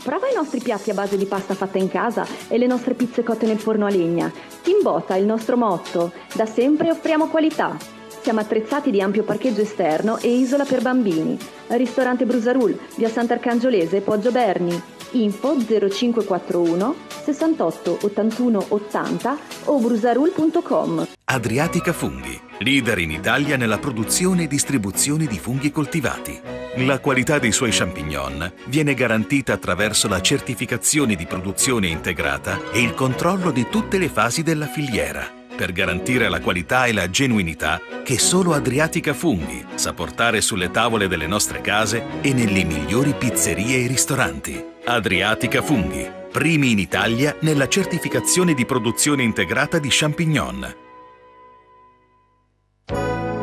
Prova i nostri piatti a base di pasta fatta in casa e le nostre pizze cotte nel forno a legna. In botta il nostro motto: da sempre offriamo qualità. Siamo attrezzati di ampio parcheggio esterno e isola per bambini. Ristorante Brusarul, via Sant'Arcangiolese, Poggio Berni. Info 0541 68 81 80 o brusarul.com. Adriatica Funghi, leader in Italia nella produzione e distribuzione di funghi coltivati. La qualità dei suoi champignon viene garantita attraverso la certificazione di produzione integrata e il controllo di tutte le fasi della filiera, per garantire la qualità e la genuinità che solo Adriatica Funghi sa portare sulle tavole delle nostre case e nelle migliori pizzerie e ristoranti. Adriatica Funghi, primi in Italia nella certificazione di produzione integrata di champignon.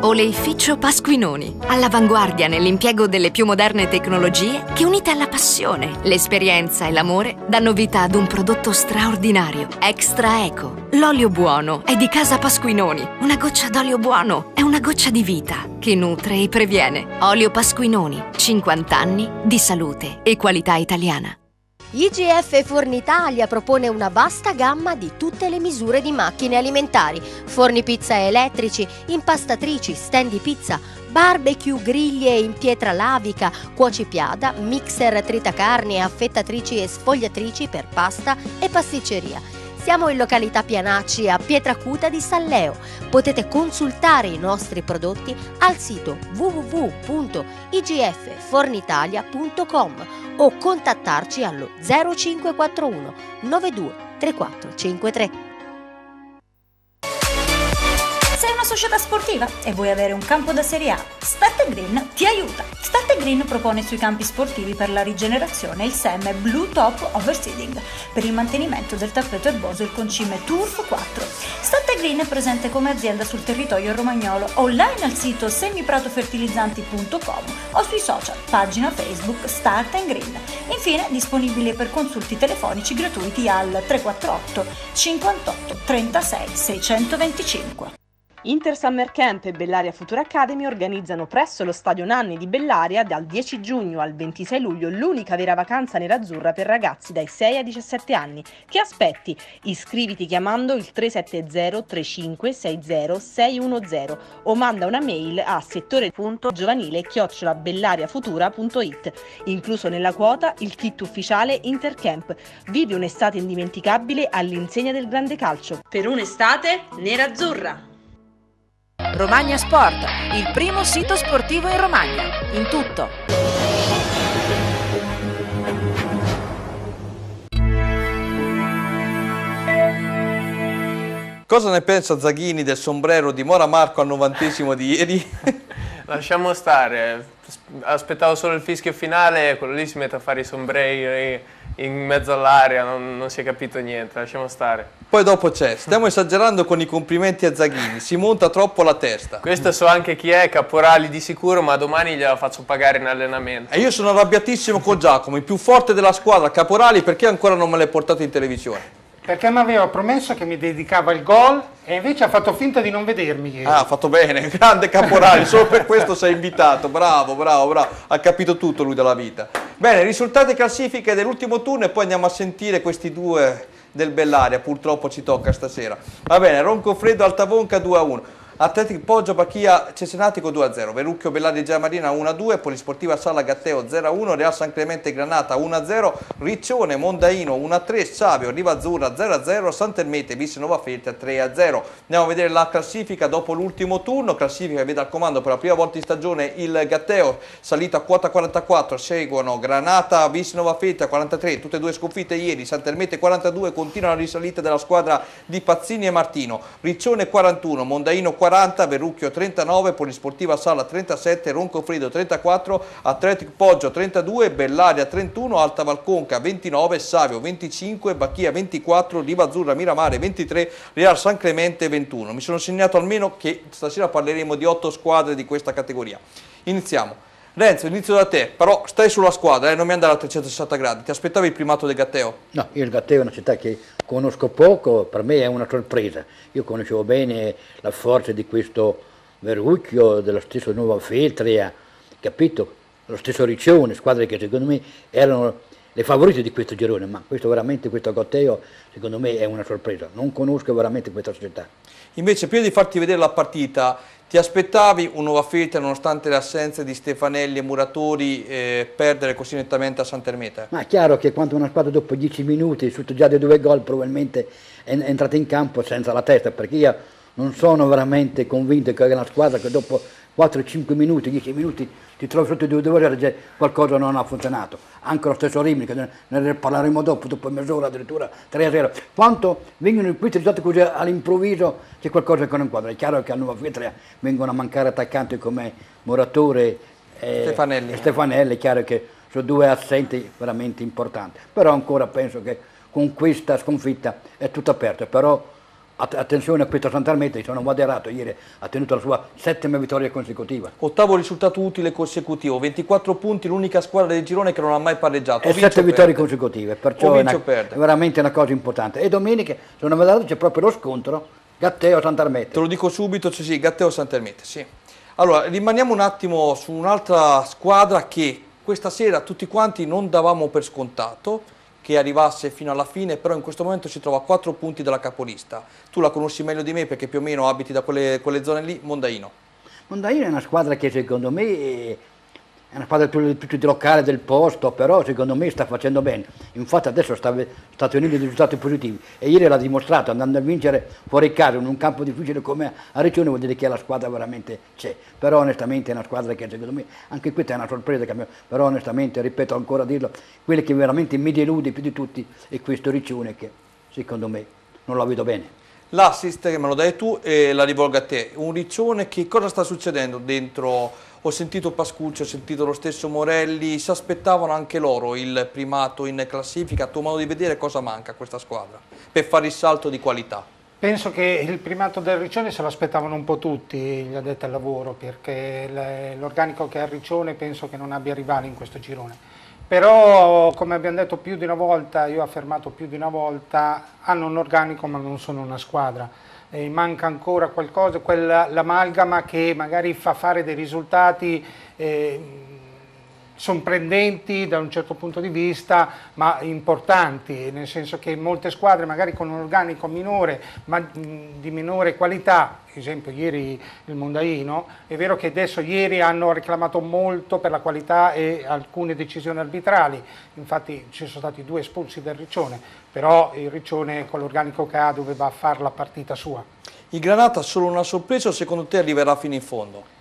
Oleificio Pasquinoni, all'avanguardia nell'impiego delle più moderne tecnologie che, unite alla passione, l'esperienza e l'amore, danno vita ad un prodotto straordinario, Extra Eco. L'olio buono è di casa Pasquinoni. Una goccia d'olio buono è una goccia di vita che nutre e previene. Olio Pasquinoni, 50 anni di salute e qualità italiana. IGF Fornitalia propone una vasta gamma di tutte le misure di macchine alimentari, forni pizza elettrici, impastatrici, stand di pizza, barbecue, griglie in pietra lavica, cuocipiada, mixer tritacarni, affettatrici e sfogliatrici per pasta e pasticceria. Siamo in località Pianacci a Pietracuta di Salleo. Potete consultare i nostri prodotti al sito www.igffornitalia.com o contattarci allo 0541 92 3453. Sei una società sportiva e vuoi avere un campo da Serie A? Start Green ti aiuta. Start Green propone sui campi sportivi per la rigenerazione il seme Blue Top Overseeding per il mantenimento del tappeto erboso e il concime Turf 4. Start Green è presente come azienda sul territorio romagnolo, online al sito semipratofertilizzanti.com o sui social, pagina Facebook Start Green. Infine disponibile per consulti telefonici gratuiti al 348 58 36 625. Inter Summer Camp e Bellaria Future Academy organizzano presso lo Stadio Nanni di Bellaria dal 10 giugno al 26 luglio l'unica vera vacanza nerazzurra per ragazzi dai 6 ai 17 anni. Che aspetti? Iscriviti chiamando il 370 35 60 610 o manda una mail a settore.giovanile@bellariafutura.it. Incluso nella quota il kit ufficiale Intercamp. Vivi un'estate indimenticabile all'insegna del grande calcio. Per un'estate nerazzurra. Romagna Sport, il primo sito sportivo in Romagna, in tutto. Cosa ne pensa Zaghini del sombrero di Mora Marco al 90° di ieri? Lasciamo stare, aspettavo solo il fischio finale, quello lì si mette a fare i sombreri in mezzo all'aria, non si è capito niente, lasciamo stare. Poi dopo c'è, stiamo esagerando con i complimenti a Zaghini, si monta troppo la testa. Questo so anche chi è, Caporali di sicuro, ma domani gliela faccio pagare in allenamento. E io sono arrabbiatissimo con Giacomo, il più forte della squadra, Caporali, perché ancora non me l'hai portato in televisione? Perché mi aveva promesso che mi dedicava il gol e invece ha fatto finta di non vedermi ieri. Ah, ha fatto bene, grande Caporali, solo per questo sei invitato, bravo, ha capito tutto lui della vita. Bene, risultati e classifiche dell'ultimo turno e poi andiamo a sentire questi due del Bellaria, purtroppo ci tocca stasera. Va bene, Roncofreddo Altavonca 2-1. Atletico Poggio Bacchia Cesenatico 2-0, Verucchio Bellaria Giamarina 1-2, Polisportiva Sala Gatteo 0-1, Real San Clemente Granata 1-0, Riccione Mondaino 1-3, Savio Rivazzurra 0-0, Sant'Ermete Visse Nova Feltria 3-0. Andiamo a vedere la classifica dopo l'ultimo turno, classifica che vede al comando per la prima volta in stagione il Gatteo, salito a quota 44, seguono Granata, Visse Nova Feltria 43, tutte e due sconfitte ieri, Sant'Ermete 42, continua la risalita della squadra di Pazzini e Martino, Riccione 41, Mondaino 40, Verrucchio 39, Polisportiva Sala 37, Roncofreddo 34, Atletico Poggio 32, Bellaria 31, Alta Valconca 29, Savio 25, Bacchia 24, Rivazzurra Miramare 23, Real San Clemente 21. Mi sono segnato almeno che stasera parleremo di 8 squadre di questa categoria. Iniziamo. Renzo, inizio da te, però stai sulla squadra, non mi andare a 360 gradi. Ti aspettavi il primato del Gatteo? No, io il Gatteo è una città che conosco poco, per me è una sorpresa. Io conoscevo bene la forza di questo Verrucchio, dello stesso Nuova Feltria, capito? Lo stesso Riccione, squadre che secondo me erano le favorite di questo girone, ma questo Gatteo secondo me è una sorpresa. Non conosco veramente questa società. Invece, prima di farti vedere la partita, ti aspettavi un Nuova Feltria, nonostante le assenze di Stefanelli e Muratori, perdere così nettamente a Sant'Ermete? Ma è chiaro che quando una squadra dopo 10 minuti, sotto già dei 2 gol, probabilmente è entrata in campo senza la testa, perché io non sono veramente convinto che è una squadra che dopo 4-5 minuti, 10 minuti ti trovi sotto i 2 gol, qualcosa non ha funzionato. Anche lo stesso Rimini, che ne parleremo dopo mezz'ora addirittura 3-0. Quanto vengono questi risultati così all'improvviso, c'è qualcosa che non quadra. È chiaro che a Nuova Feltria vengono a mancare attaccanti come Muratore e Stefanelli, è chiaro che sono 2 assenti veramente importanti. Però ancora penso che con questa sconfitta è tutto aperto. Però attenzione a questa Sant'Ermete, sono moderato ieri, ha tenuto la sua 7ª vittoria consecutiva. 8º risultato utile consecutivo, 24 punti, l'unica squadra del girone che non ha mai pareggiato. E 7 vittorie consecutive, perciò è veramente una cosa importante. E domenica, sono moderato, c'è proprio lo scontro Gatteo-Sant'Ermete. Te lo dico subito, cioè sì, Gatteo-Sant'Ermete, sì. Allora, rimaniamo un attimo su un'altra squadra che questa sera tutti quanti non davamo per scontato che arrivasse fino alla fine, però in questo momento si trova a 4 punti dalla capolista. Tu la conosci meglio di me perché più o meno abiti da quelle zone lì, Mondaino. Mondaino è una squadra che secondo me è una squadra più locale del posto, però secondo me sta facendo bene. Infatti adesso sta ottenendo dei risultati positivi e ieri l'ha dimostrato andando a vincere fuori casa in un campo difficile come a Riccione, vuol dire che la squadra veramente c'è. Però onestamente è una squadra che secondo me, anche questa è una sorpresa, però onestamente, ripeto ancora a dirlo, quello che veramente mi delude più di tutti è questo Riccione che secondo me non la vedo bene. L'assist che me lo dai tu e la rivolgo a te. Un Riccione, che cosa sta succedendo dentro? Ho sentito Pascucci, ho sentito lo stesso Morelli, si aspettavano anche loro il primato in classifica. A tuo modo di vedere cosa manca a questa squadra per fare il salto di qualità? Penso che il primato del Riccione se lo aspettavano un po' tutti gli addetti al lavoro, perché l'organico che ha il Riccione penso che non abbia rivali in questo girone. Però, come abbiamo detto più di una volta, io ho affermato più di una volta, hanno un organico ma non sono una squadra. Manca ancora qualcosa, l'amalgama che magari fa fare dei risultati sorprendenti da un certo punto di vista, ma importanti, nel senso che molte squadre magari con un organico minore, ma di minore qualità, ad esempio ieri il Mondaino, è vero che adesso ieri hanno reclamato molto per la qualità e alcune decisioni arbitrali, infatti ci sono stati 2 espulsi del Riccione, però il Riccione con l'organico che ha doveva fare la partita sua. Il Granata solo una sorpresa o secondo te arriverà fino in fondo?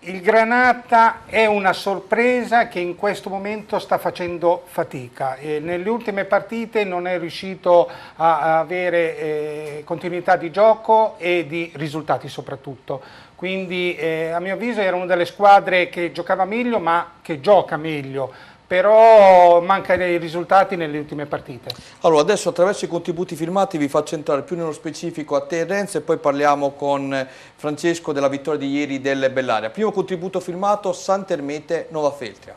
Il Granata è una sorpresa che in questo momento sta facendo fatica. Nelle ultime partite non è riuscito a avere continuità di gioco e di risultati soprattutto. Quindi a mio avviso era una delle squadre che giocava meglio ma che gioca meglio. Però manca dei risultati nelle ultime partite. Allora, adesso attraverso i contributi firmati vi faccio entrare più nello specifico a te e Renzo e poi parliamo con Francesco della vittoria di ieri del Bellaria. Primo contributo firmato, Santermete Nova Feltria.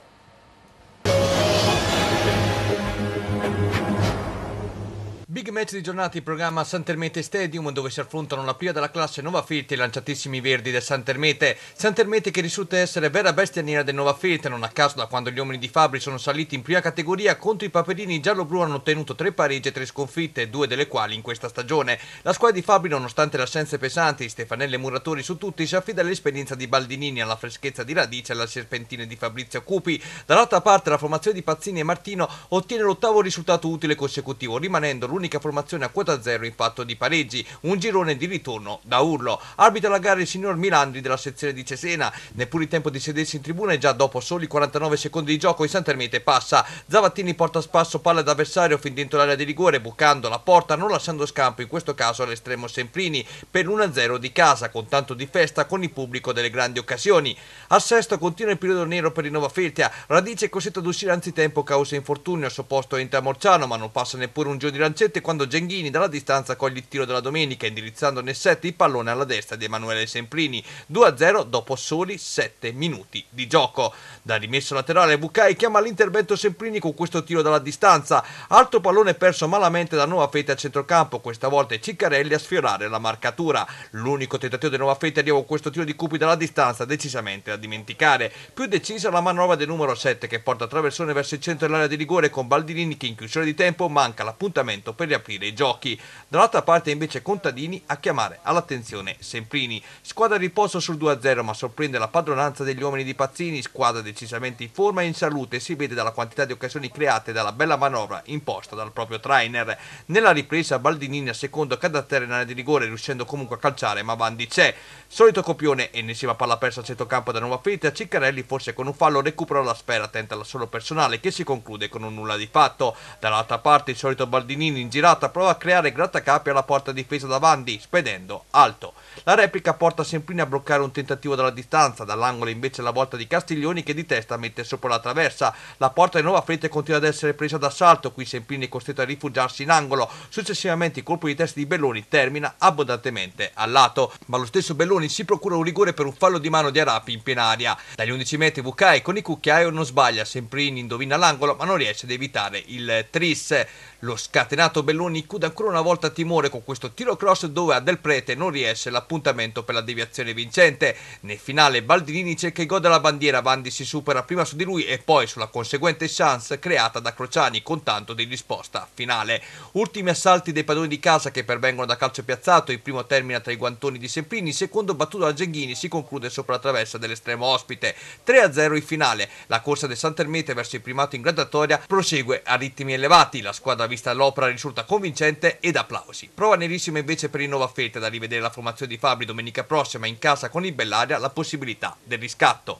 Big match di giornata in programma a Santermete Stadium, dove si affrontano la prima della classe Nova Feltria e i lanciatissimi verdi del Santermete. Santermete che risulta essere vera bestia nera del Nova Feltria, non a caso da quando gli uomini di Fabri sono saliti in prima categoria. Contro i paperini giallo-blu hanno ottenuto 3 pareggi e 3 sconfitte, 2 delle quali in questa stagione. La squadra di Fabri, nonostante le assenze pesanti di Stefanelli e Muratori su tutti, si affida all'esperienza di Baldinini, alla freschezza di Radice e alla serpentina di Fabrizio Cupi. Dall'altra parte la formazione di Pazzini e Martino ottiene l'8º risultato utile consecutivo, rimanendo l'unica formazione a quota zero in fatto di pareggi, un girone di ritorno da urlo. Arbitra la gara il signor Milandri della sezione di Cesena, neppure il tempo di sedersi in tribuna e già dopo soli 49 secondi di gioco il Santermete passa. Zavattini porta a spasso palla d'avversario fin dentro l'area di rigore, bucando la porta, non lasciando scampo in questo caso all'estremo Semprini per l'1-0 di casa, con tanto di festa con il pubblico delle grandi occasioni. Al sesto continua il periodo nero per il Nova Feltria, Radice è costretto ad uscire anzitempo causa infortunio al suo posto entra Morciano, ma non passa neppure un giro di lancette quando Genghini dalla distanza coglie il tiro della domenica, indirizzando nel set il pallone alla destra di Emanuele Semprini. 2-0 dopo soli 7 minuti di gioco. Da rimesso laterale Bucai chiama all'intervento Semprini con questo tiro dalla distanza. Altro pallone perso malamente da Nova Feltria a centrocampo, questa volta è Ciccarelli a sfiorare la marcatura. L'unico tentativo del Nova Feltria arriva con questo tiro di Cupi dalla distanza, decisamente da dimenticare. Più decisa la manovra del numero 7 che porta traversone verso il centro dell'area di rigore con Baldinini che in chiusura di tempo manca l'appuntamento per riaprire i giochi. Dall'altra parte invece Contadini a chiamare all'attenzione Semprini. Squadra a riposo sul 2-0 ma sorprende la padronanza degli uomini di Pazzini, squadra decisamente in forma e in salute, si vede dalla quantità di occasioni create e dalla bella manovra imposta dal proprio trainer. Nella ripresa Baldinini a secondo cade a terra in area di rigore riuscendo comunque a calciare ma Bandi c'è. Solito copione, ennesima palla persa a centrocampo da Nova Feltria, Ciccarelli forse con un fallo recupera la sfera, tenta la solo personale che si conclude con un nulla di fatto. Dall'altra parte il solito Baldinini in girata prova a creare grattacapi alla porta difesa da Bandi, spedendo alto. La replica porta Semprini a bloccare un tentativo dalla distanza, dall'angolo invece la volta di Castiglioni che di testa mette sopra la traversa. La porta di Nova Feltria continua ad essere presa d'assalto, qui Semprini è costretto a rifugiarsi in angolo, successivamente il colpo di testa di Belloni termina abbondantemente al lato, ma lo stesso Belloni si procura un rigore per un fallo di mano di Arapi in piena aria. Dagli 11 metri Bucai con i cucchiaio non sbaglia, Semprini indovina l'angolo ma non riesce ad evitare il tris. Lo scatenato Belloni chiude ancora una volta timore con questo tiro cross dove a Del Prete non riesce la l'appuntamento per la deviazione vincente. Nel finale Baldini cerca il gol della bandiera, Vanni si supera prima su di lui e poi sulla conseguente chance creata da Crociani con tanto di risposta finale. Ultimi assalti dei padroni di casa che pervengono da calcio piazzato, il primo termina tra i guantoni di Semprini, il secondo battuto da Genghini si conclude sopra la traversa dell'estremo ospite. 3-0 in finale, la corsa del Santermete verso il primato in graduatoria prosegue a ritmi elevati, la squadra vista all'opera risulta convincente ed applausi. Prova nerissima invece per il Nova Fete, da rivedere la formazione di Fabbri domenica prossima in casa con il Bellaria, la possibilità del riscatto.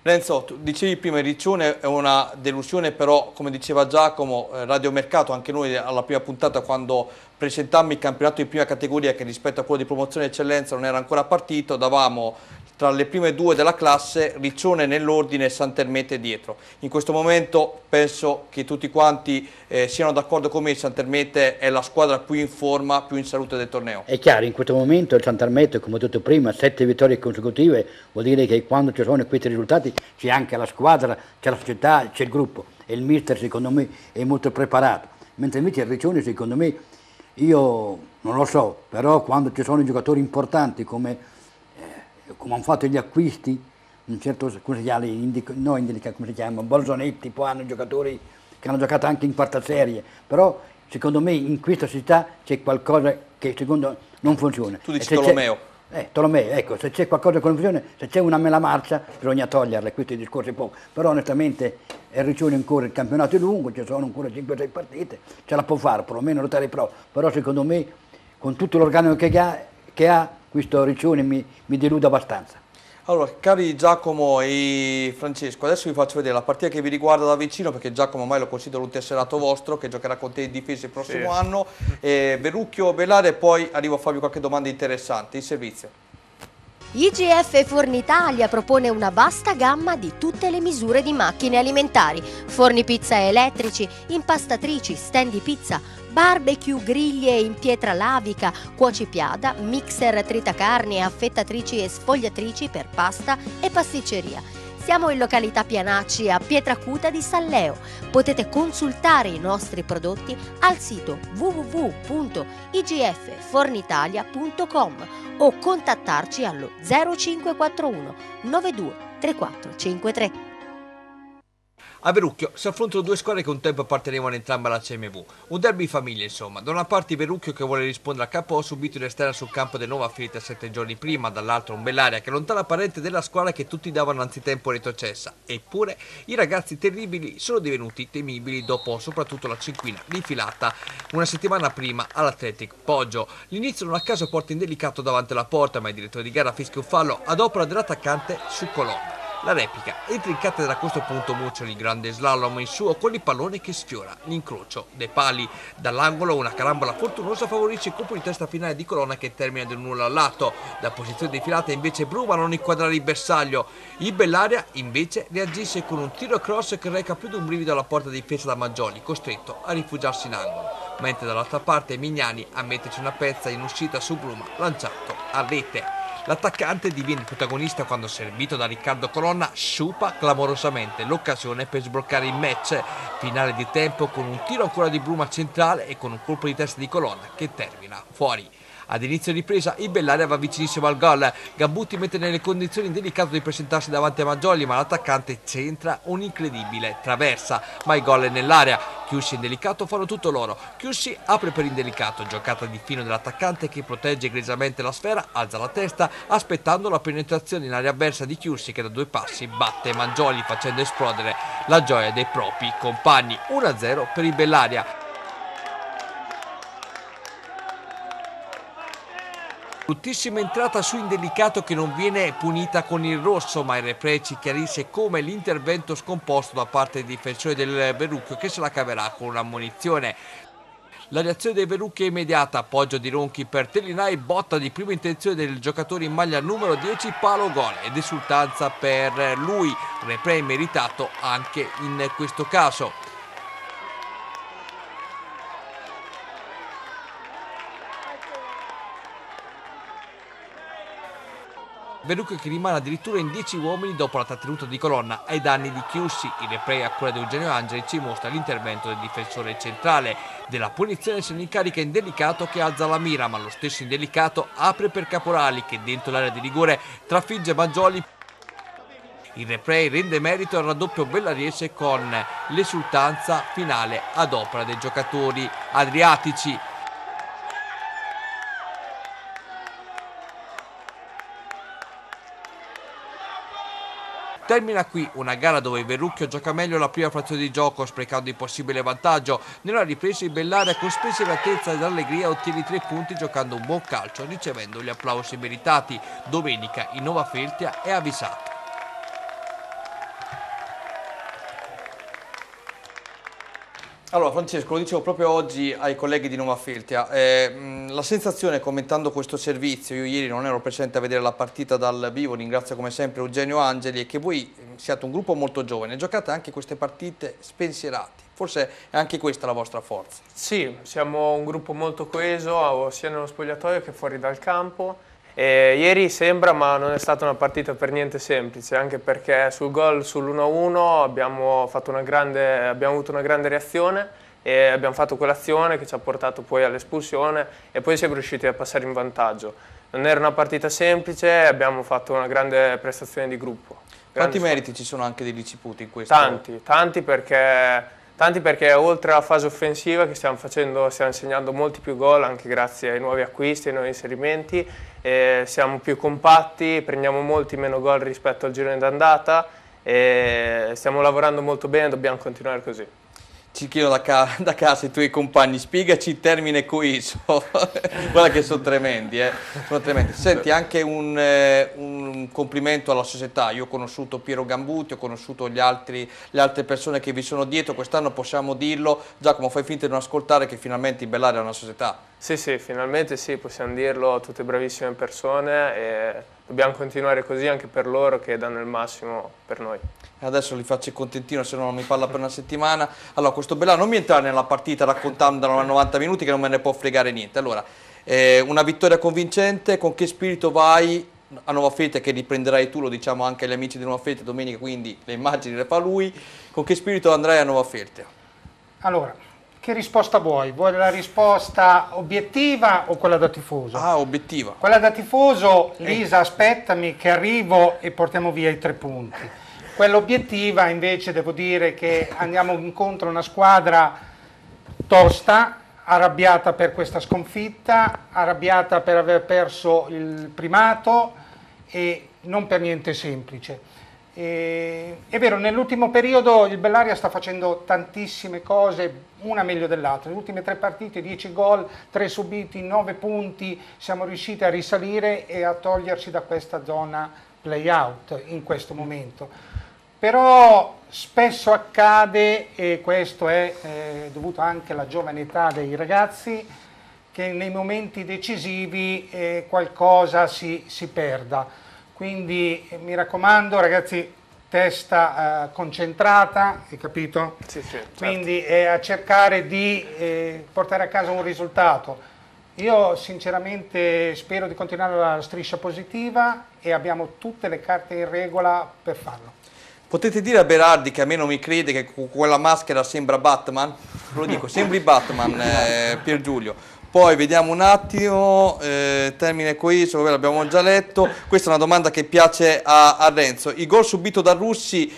Renzo, tu dicevi prima il Riccione è una delusione, però come diceva Giacomo, Radio Mercato, anche noi alla prima puntata quando presentammo il campionato di prima categoria che rispetto a quello di promozione eccellenza non era ancora partito, davamo tra le prime due della classe Riccione nell'ordine e Santermete dietro. In questo momento penso che tutti quanti siano d'accordo con me, il Santermete è la squadra più in forma, più in salute del torneo. È chiaro, in questo momento il Santermete, come ho detto prima, 7 vittorie consecutive, vuol dire che quando ci sono questi risultati c'è anche la squadra, c'è la società, c'è il gruppo e il mister secondo me è molto preparato, mentre invece il Riccione secondo me, io non lo so, però quando ci sono giocatori importanti come hanno fatto gli acquisti, un certo, come si chiama, Bolzonetti, poi hanno giocatori che hanno giocato anche in quarta serie, però secondo me in questa città c'è qualcosa che secondo me non funziona. Tu dici Tolomeo. Tolomeo, ecco, se c'è qualcosa che non funziona, se c'è una mela marcia bisogna toglierla, questi discorsi poco, però onestamente il Riccione ancora il campionato è lungo, ci sono ancora 5-6 partite, ce la può fare, perlomeno lottare pro, però secondo me con tutto l'organico che ha questo Riccione mi delude abbastanza. Allora, cari Giacomo e Francesco, adesso vi faccio vedere la partita che vi riguarda da vicino, perché Giacomo ormai lo considero un tesserato vostro, che giocherà con te in difesa il prossimo anno. Verrucchio, Bellaria, e poi arrivo a farvi qualche domanda interessante. Il servizio. IGF Fornitalia propone una vasta gamma di tutte le misure di macchine alimentari, forni pizza elettrici, impastatrici, stand di pizza, barbecue, griglie in pietra lavica, cuocipiada, mixer tritacarni, affettatrici e sfogliatrici per pasta e pasticceria. Siamo in località Pianacci a Pietracuta di Salleo. Potete consultare i nostri prodotti al sito www.igffornitalia.com o contattarci allo 0541 92 3453. A Verrucchio si affrontano due squadre che un tempo appartenevano entrambe alla CMV, un derby in famiglia insomma. Da una parte il Verrucchio che vuole rispondere al KO subito in esterna sul campo del Nova Fete 7 giorni prima, dall'altro un Bellaria che è lontana parente della squadra che tutti davano anzitempo retrocessa. Eppure i ragazzi terribili sono divenuti temibili dopo soprattutto la cinquina rifilata una settimana prima all'Athletic Poggio. L'inizio non a caso porta indelicato davanti alla porta, ma il direttore di gara fischia un fallo ad opera dell'attaccante su Colonna. La replica entra in cattedra a questo punto Muccioli, grande slalom in suo con il pallone che sfiora l'incrocio dei pali. Dall'angolo una carambola fortunosa favorisce il colpo di testa finale di Colonna che termina del nulla al lato. Da posizione defilata invece Bruma non inquadrare il bersaglio. Il Bellaria invece reagisce con un tiro cross che reca più di un brivido alla porta difesa da Maggioli, costretto a rifugiarsi in angolo. Mentre dall'altra parte Mignani a metterci una pezza in uscita su Bruma lanciato a rete. L'attaccante diviene il protagonista quando, servito da Riccardo Colonna, sciupa clamorosamente l'occasione per sbloccare il match. Finale di tempo con un tiro ancora di Bruma centrale e con un colpo di testa di Colonna che termina fuori. Ad inizio ripresa il Bellaria va vicinissimo al gol. Gambutti mette nelle condizioni indelicato di presentarsi davanti a Maggioli, ma l'attaccante centra un'incredibile traversa, ma il gol è nell'area. Chiussi e Indelicato fanno tutto loro. Chiussi apre per Indelicato, giocata di fino dell'attaccante che protegge egregiamente la sfera, alza la testa aspettando la penetrazione in area avversa di Chiussi che da due passi batte Maggioli facendo esplodere la gioia dei propri compagni. 1-0 per il Bellaria. Bruttissima entrata su Indelicato che non viene punita con il rosso, ma il replay ci chiarisce come l'intervento scomposto da parte dei difensori del Verrucchio che se la caverà con un'ammonizione. La reazione dei Verrucchi è immediata, appoggio di Ronchi per Tellinai, botta di prima intenzione del giocatore in maglia numero 10, palo gol ed esultanza per lui, replay meritato anche in questo caso. Verrucchio che rimane addirittura in 10 uomini dopo la trattenuta di colonna ai danni di Chiussi. Il replay a cura di Eugenio Angeli ci mostra l'intervento del difensore centrale. Della punizione se ne incarica Indelicato che alza la mira, ma lo stesso Indelicato apre per Caporali che dentro l'area di rigore trafigge Maggioli. Il replay rende merito al raddoppio bellariese con l'esultanza finale ad opera dei giocatori adriatici. Termina qui una gara dove il Verrucchio gioca meglio la prima frazione di gioco, sprecando il possibile vantaggio. Nella ripresa il Bellaria con spensieratezza ed allegria ottiene i 3 punti giocando un buon calcio, ricevendo gli applausi meritati. Domenica in Nova Feltria è avvisato. Allora Francesco, lo dicevo proprio oggi ai colleghi di Nova Feltria, la sensazione commentando questo servizio, io ieri non ero presente a vedere la partita dal vivo, ringrazio come sempre Eugenio Angeli, è che voi siate un gruppo molto giovane, giocate anche queste partite spensierati, forse è anche questa la vostra forza. Sì, siamo un gruppo molto coeso sia nello spogliatoio che fuori dal campo. Ieri sembra, ma non è stata una partita per niente semplice, anche perché sul gol sull'1-1 abbiamo avuto una grande reazione e abbiamo fatto quell'azione che ci ha portato poi all'espulsione e poi siamo riusciti a passare in vantaggio. Non era una partita semplice, abbiamo fatto una grande prestazione di gruppo. Quanti meriti ci sono anche dei Liciputi in questo? Tanti perché oltre alla fase offensiva che stiamo segnando molti più gol anche grazie ai nuovi acquisti, ai nuovi inserimenti, siamo più compatti, prendiamo molti meno gol rispetto al girone d'andata e stiamo lavorando molto bene, dobbiamo continuare così. Ci chiedo da casa i tuoi compagni, spiegaci il termine coeso, guarda che sono tremendi, sono tremendi. Senti, anche un complimento alla società, io ho conosciuto Piero Gambuti, ho conosciuto le altre persone che vi sono dietro, quest'anno possiamo dirlo, Giacomo fai finta di non ascoltare che finalmente il Bellaria è una società. Sì, finalmente sì, possiamo dirlo, tutte bravissime persone e dobbiamo continuare così anche per loro che danno il massimo per noi. Adesso li faccio il contentino, se no non mi parla per una settimana. Allora, questo Bellaria, non mi entrare nella partita raccontandolo a 90 minuti che non me ne può fregare niente. Allora, una vittoria convincente, con che spirito vai a Nova Feltria, che riprenderai tu, lo diciamo anche agli amici di Nova Feltria domenica, quindi le immagini le fa lui, con che spirito andrai a Nova Feltria? Allora, che risposta vuoi? Vuoi la risposta obiettiva o quella da tifoso? Ah, obiettiva. Quella da tifoso, Lisa, aspettami che arrivo e portiamo via i 3 punti. Quella obiettiva invece devo dire che andiamo incontro a una squadra tosta, arrabbiata per questa sconfitta, arrabbiata per aver perso il primato e non per niente semplice. È vero, nell'ultimo periodo il Bellaria sta facendo tantissime cose, una meglio dell'altra. Le ultime 3 partite, 10 gol, 3 subiti, 9 punti, siamo riusciti a risalire e a toglierci da questa zona play-out in questo momento. Però spesso accade, e questo è dovuto anche alla giovane età dei ragazzi, che nei momenti decisivi qualcosa si perda. Quindi mi raccomando ragazzi, testa concentrata, hai capito? Sì, certo. Quindi a cercare di portare a casa un risultato. Io sinceramente spero di continuare la striscia positiva e abbiamo tutte le carte in regola per farlo. Potete dire a Berardi che a me non mi crede che con quella maschera sembra Batman? Ve lo dico, sembri Batman, Pier Giulio. Poi vediamo un attimo, termine coeso, l'abbiamo già letto. Questa è una domanda che piace a Renzo. Il gol subito da Russi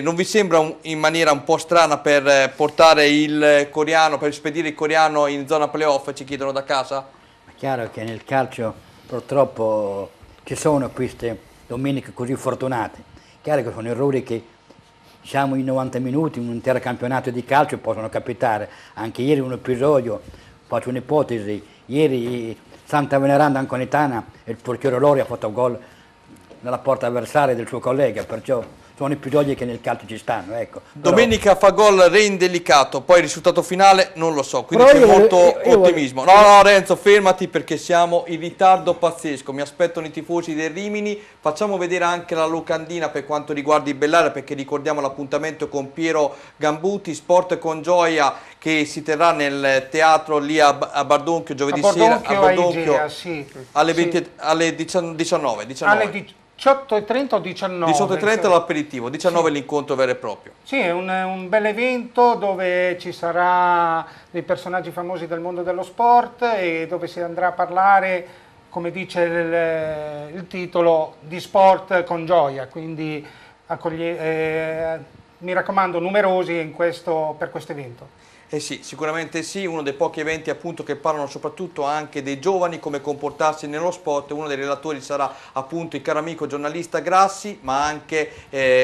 non vi sembra in maniera un po' strana per portare il coreano, per spedire il coreano in zona playoff, ci chiedono da casa? È chiaro che nel calcio purtroppo ci sono queste domeniche così fortunate. È chiaro che sono errori che siamo in 90 minuti, un intero campionato di calcio possono capitare. Anche ieri un episodio, faccio un'ipotesi, ieri Santa Veneranda Anconitana, il portiere Lori ha fatto gol nella porta avversaria del suo collega, perciò sono episodi che nel calcio ci stanno, ecco. Domenica fa gol re indelicato, poi il risultato finale non lo so, quindi c'è molto ottimismo. No, Renzo, fermati perché siamo in ritardo pazzesco, mi aspettano i tifosi del Rimini. Facciamo vedere anche la locandina per quanto riguarda il Bellaria, perché ricordiamo l'appuntamento con Piero Gambuti, Sport con Gioia, che si terrà nel teatro lì a Bardonchio giovedì sera, a Bardonchio, sì, alle, sì. alle 19. Alle 18:30 o 19? 18:30 l'aperitivo, 19 l'incontro vero e proprio. Sì, è un bel evento dove ci sarà dei personaggi famosi del mondo dello sport e dove si andrà a parlare, come dice il titolo, di sport con gioia, quindi mi raccomando numerosi per questo evento. Eh sì, sicuramente sì, uno dei pochi eventi appunto che parlano soprattutto anche dei giovani, come comportarsi nello sport. Uno dei relatori sarà appunto il caro amico giornalista Grassi, ma anche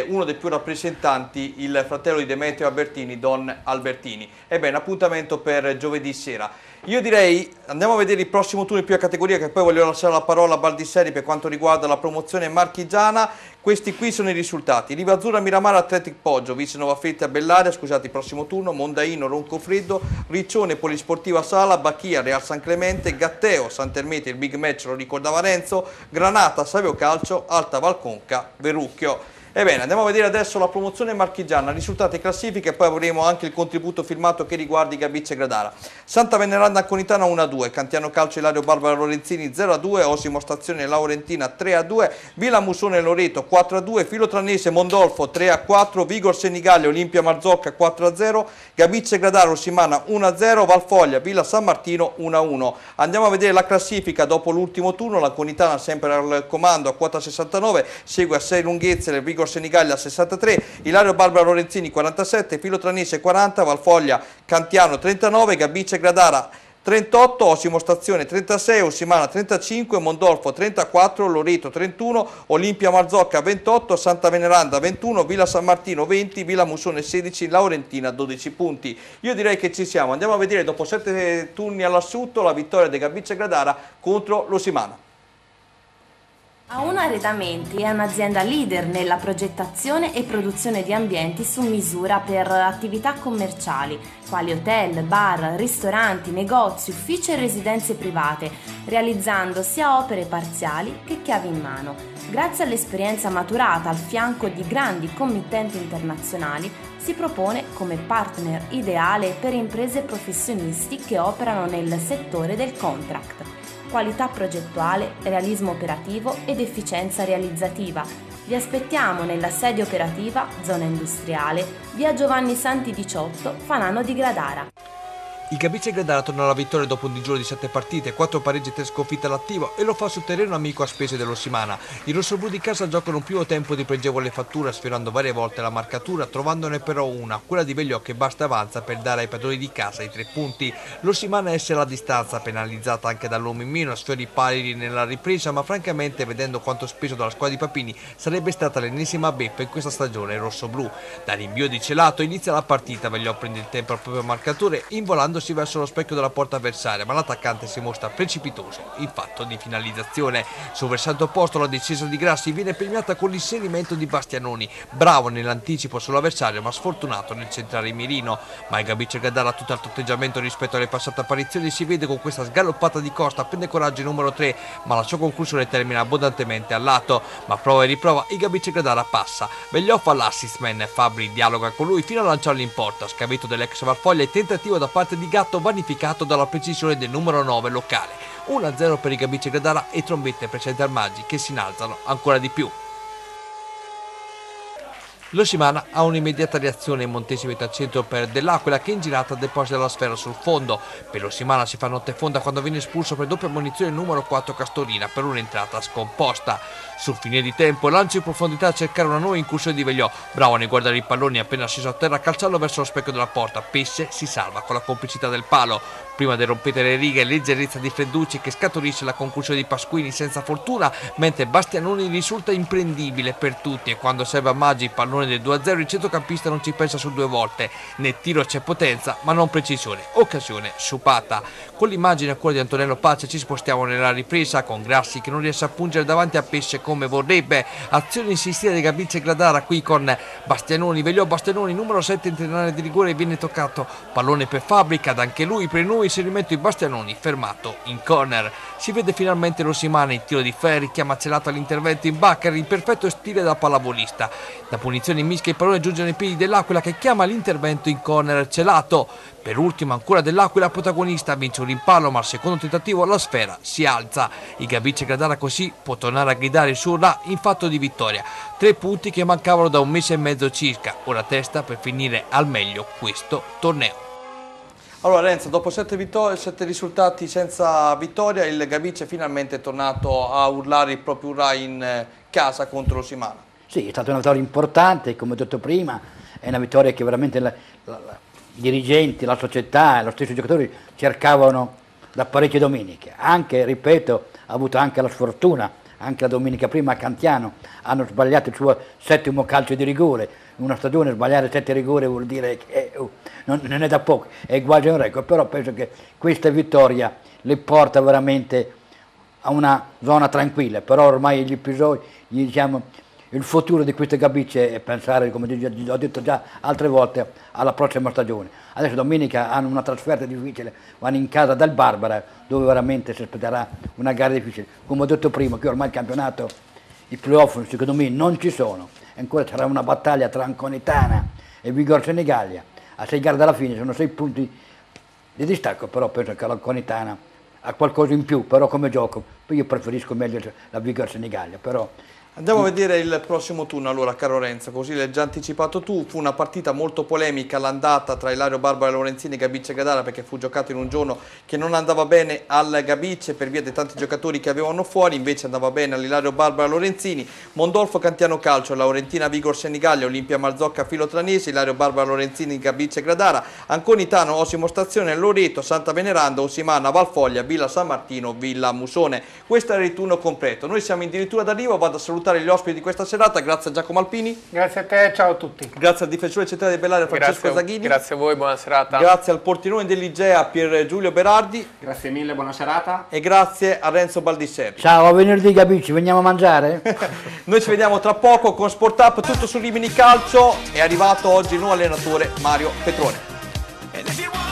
uno dei più rappresentanti, il fratello di Demetrio Albertini, Don Albertini. Ebbene, appuntamento per giovedì sera. Io direi andiamo a vedere il prossimo turno in prima categoria, che poi voglio lasciare la parola a Baldisseri per quanto riguarda la promozione marchigiana. Questi qui sono i risultati: Riva Azzurra Miramare Athletic Poggio, Vice Nova Fritti a Bellaria, scusate il prossimo turno, Mondaino Roncofreddo, Riccione Polisportiva Sala, Bachia Real San Clemente, Gatteo Sant'Ermete, il big match lo ricordava Renzo, Granata Savio Calcio, Alta Valconca Verrucchio. Ebbene, andiamo a vedere adesso la promozione marchigiana, risultati e classifiche, e poi avremo anche il contributo firmato che riguarda i Gabicce Gradara. Santa Veneranda Anconitana 1-2, Cantiano Calcio Ilario Barbara Lorenzini 0-2, Osimo Stazione Laurentina 3-2, Villa Musone Loreto 4-2, Filotranese Mondolfo 3-4, Vigor Senigallia Olimpia Marzocca 4-0, Gabicce Gradara Orsimana 1-0, Valfoglia Villa San Martino 1-1. Andiamo a vedere la classifica dopo l'ultimo turno, l'Anconitana sempre al comando a quota 69, segue a 6 lunghezze del Vigor Senigallia 63, Ilario Barbara Lorenzini 47, Filotranese 40, Valfoglia Cantiano 39, Gabicce Gradara 38, Osimo Stazione 36, Orsimana 35, Mondolfo 34, Loreto 31, Olimpia Marzocca 28, Santa Veneranda 21, Villa San Martino 20, Villa Musone 16, Laurentina 12 punti. Io direi che ci siamo, andiamo a vedere dopo 7 turni all'assunto la vittoria dei Gabicce Gradara contro l'Orsimana. A1 Arredamenti è un'azienda leader nella progettazione e produzione di ambienti su misura per attività commerciali, quali hotel, bar, ristoranti, negozi, uffici e residenze private, realizzando sia opere parziali che chiavi in mano. Grazie all'esperienza maturata al fianco di grandi committenti internazionali, si propone come partner ideale per imprese e professionisti che operano nel settore del contract. Qualità progettuale, realismo operativo ed efficienza realizzativa. Vi aspettiamo nella sede operativa, zona industriale, via Giovanni Santi 18, Fanano di Gradara. Il Gabicce Gradara torna alla vittoria dopo un digiuno di 7 partite, 4 pareggi e 3 sconfitte all'attivo, e lo fa sul terreno amico a spese dell'Orsimana. I rossoblù di casa giocano un primo tempo di pregevole fattura, sfiorando varie volte la marcatura, trovandone però una, quella di Vegliò, che basta avanza per dare ai padroni di casa i 3 punti. L'Orsimana esce alla distanza, penalizzata anche dall'uomo in meno, sfiori pari nella ripresa, ma francamente, vedendo quanto speso dalla squadra di Papini, sarebbe stata l'ennesima beffa in questa stagione rossoblù. Da rinvio di Celato inizia la partita, Vegliò prende il tempo al proprio marcatore, involandosi verso lo specchio della porta avversaria, ma l'attaccante si mostra precipitoso in fatto di finalizzazione. Sul versante opposto la discesa di Grassi viene premiata con l'inserimento di Bastianoni, bravo nell'anticipo sull'avversario ma sfortunato nel centrare Mirino. Ma il Gabicce Gradara ha tutt'altro atteggiamento rispetto alle passate apparizioni, si vede con questa sgaloppata di Costa, prende coraggio il numero 3, ma la sua conclusione termina abbondantemente al lato. Ma prova e riprova, il Gabicce Gradara passa. Vegliò fa l'assist man, Fabri dialoga con lui fino a lanciarlo in porta, scavetto dell'ex Valfoglia e tentativo da parte di Gatto vanificato dalla precisione del numero 9 locale. 1-0 per i Gabicce Gradara e trombette per Centarmaggi che si innalzano ancora di più. L'Orsimana ha un'immediata reazione in Montesi mette al centro per Dell'Aquila, che in girata deposita la sfera sul fondo. Per l'Orsimana si fa notte fonda quando viene espulso per doppia ammonizione il numero 4 Castorina per un'entrata scomposta. Sul fine di tempo lancio in profondità a cercare una nuova incursione di Vegliò, bravo nel guardare i palloni, appena sceso a terra a calciarlo verso lo specchio della porta. Pesce si salva con la complicità del palo. Prima di rompere le righe, leggerezza di Fredducci che scaturisce la conclusione di Pasquini senza fortuna, mentre Bastianoni risulta imprendibile per tutti e quando serve a Maggi il pallone Pallone del 2-0, il centrocampista non ci pensa su 2 volte. Nel tiro c'è potenza ma non precisione, occasione supata. Con l'immagine ancora di Antonello Pazzi ci spostiamo nella ripresa con Grassi che non riesce a pungere davanti a Pesce come vorrebbe. Azione insistita di Gabice Gradara qui con Bastianoni, Vegliò Bastianoni, numero 7 in area di rigore, viene toccato, pallone per Fabbrica, anche lui per noi inserimento di Bastianoni, fermato in corner. Si vede finalmente Rosimane, il tiro di Ferri, chiama celato all'intervento in Bacher, in perfetto stile da pallavolista. Da punizione in mischia il pallone giunge nei piedi dell'Aquila che chiama l'intervento in corner celato. Per ultimo ancora dell'Aquila protagonista, vince un rimpallo ma al secondo tentativo la sfera si alza. Il Gabice Gradara così può tornare a gridare il suo là in fatto di vittoria. 3 punti che mancavano da 1 mese e mezzo circa, ora testa per finire al meglio questo torneo. Allora Renzo, dopo 7 risultati senza vittoria, il Gabice finalmente è tornato a urlare il proprio urrà in casa contro l'Osimana. Sì, è stata una vittoria importante, come ho detto prima, è una vittoria che veramente i dirigenti, la società e lo stesso giocatori cercavano da parecchie domeniche. Anche, ripeto, ha avuto anche la sfortuna, anche la domenica prima a Cantiano hanno sbagliato il suo 7° calcio di rigore. In una stagione sbagliare 7 rigori vuol dire che non è da poco, è quasi un record, però penso che questa vittoria le porta veramente a una zona tranquilla, però ormai gli episodi, diciamo, il futuro di questo Gabice è pensare, come ho detto già altre volte, alla prossima stagione. Adesso domenica hanno una trasferta difficile, vanno in casa del Barbara, dove veramente si aspetterà una gara difficile. Come ho detto prima, qui ormai il campionato, i playoff secondo me non ci sono, ancora sarà una battaglia tra Anconitana e Vigor Senigallia. A 6 gare dalla fine sono 6 punti di distacco, però penso che l'Anconitana ha qualcosa in più, però come gioco io preferisco meglio la Vigor Senigallia. Però andiamo a vedere il prossimo turno allora, caro Renzo, così l'hai già anticipato tu. Fu una partita molto polemica l'andata tra Ilario Barbara e Lorenzini e Gabice Gradara, perché fu giocato in un giorno che non andava bene al Gabice per via dei tanti giocatori che avevano fuori, invece andava bene all'Ilario Barbara Lorenzini. Mondolfo Cantiano Calcio, Laurentina Vigor Senigallia, Olimpia Marzocca Filo Tranesi, Ilario Barbara Lorenzini Gabice Gradara, Anconitano Osimo Stazione, Loreto, Santa Veneranda, Osimana, Valfoglia, Villa San Martino, Villa Musone. Questo era il turno completo. Noi siamo addirittura d'arrivo, vado a salutare gli ospiti di questa serata. Grazie a Giacomo Alpini. Grazie a te, ciao a tutti. Grazie al difensore centrale di Bellaria Francesco Zaghini. Grazie a voi, buona serata. Grazie al portiere dell'Igea Pier Giulio Berardi. Grazie mille, buona serata. E grazie a Renzo Baldisserri. Ciao, a venerdì Gabici, veniamo a mangiare? Noi ci vediamo tra poco con Sport Up, tutto su Rimini Calcio. È arrivato oggi il nuovo allenatore Mario Petrone.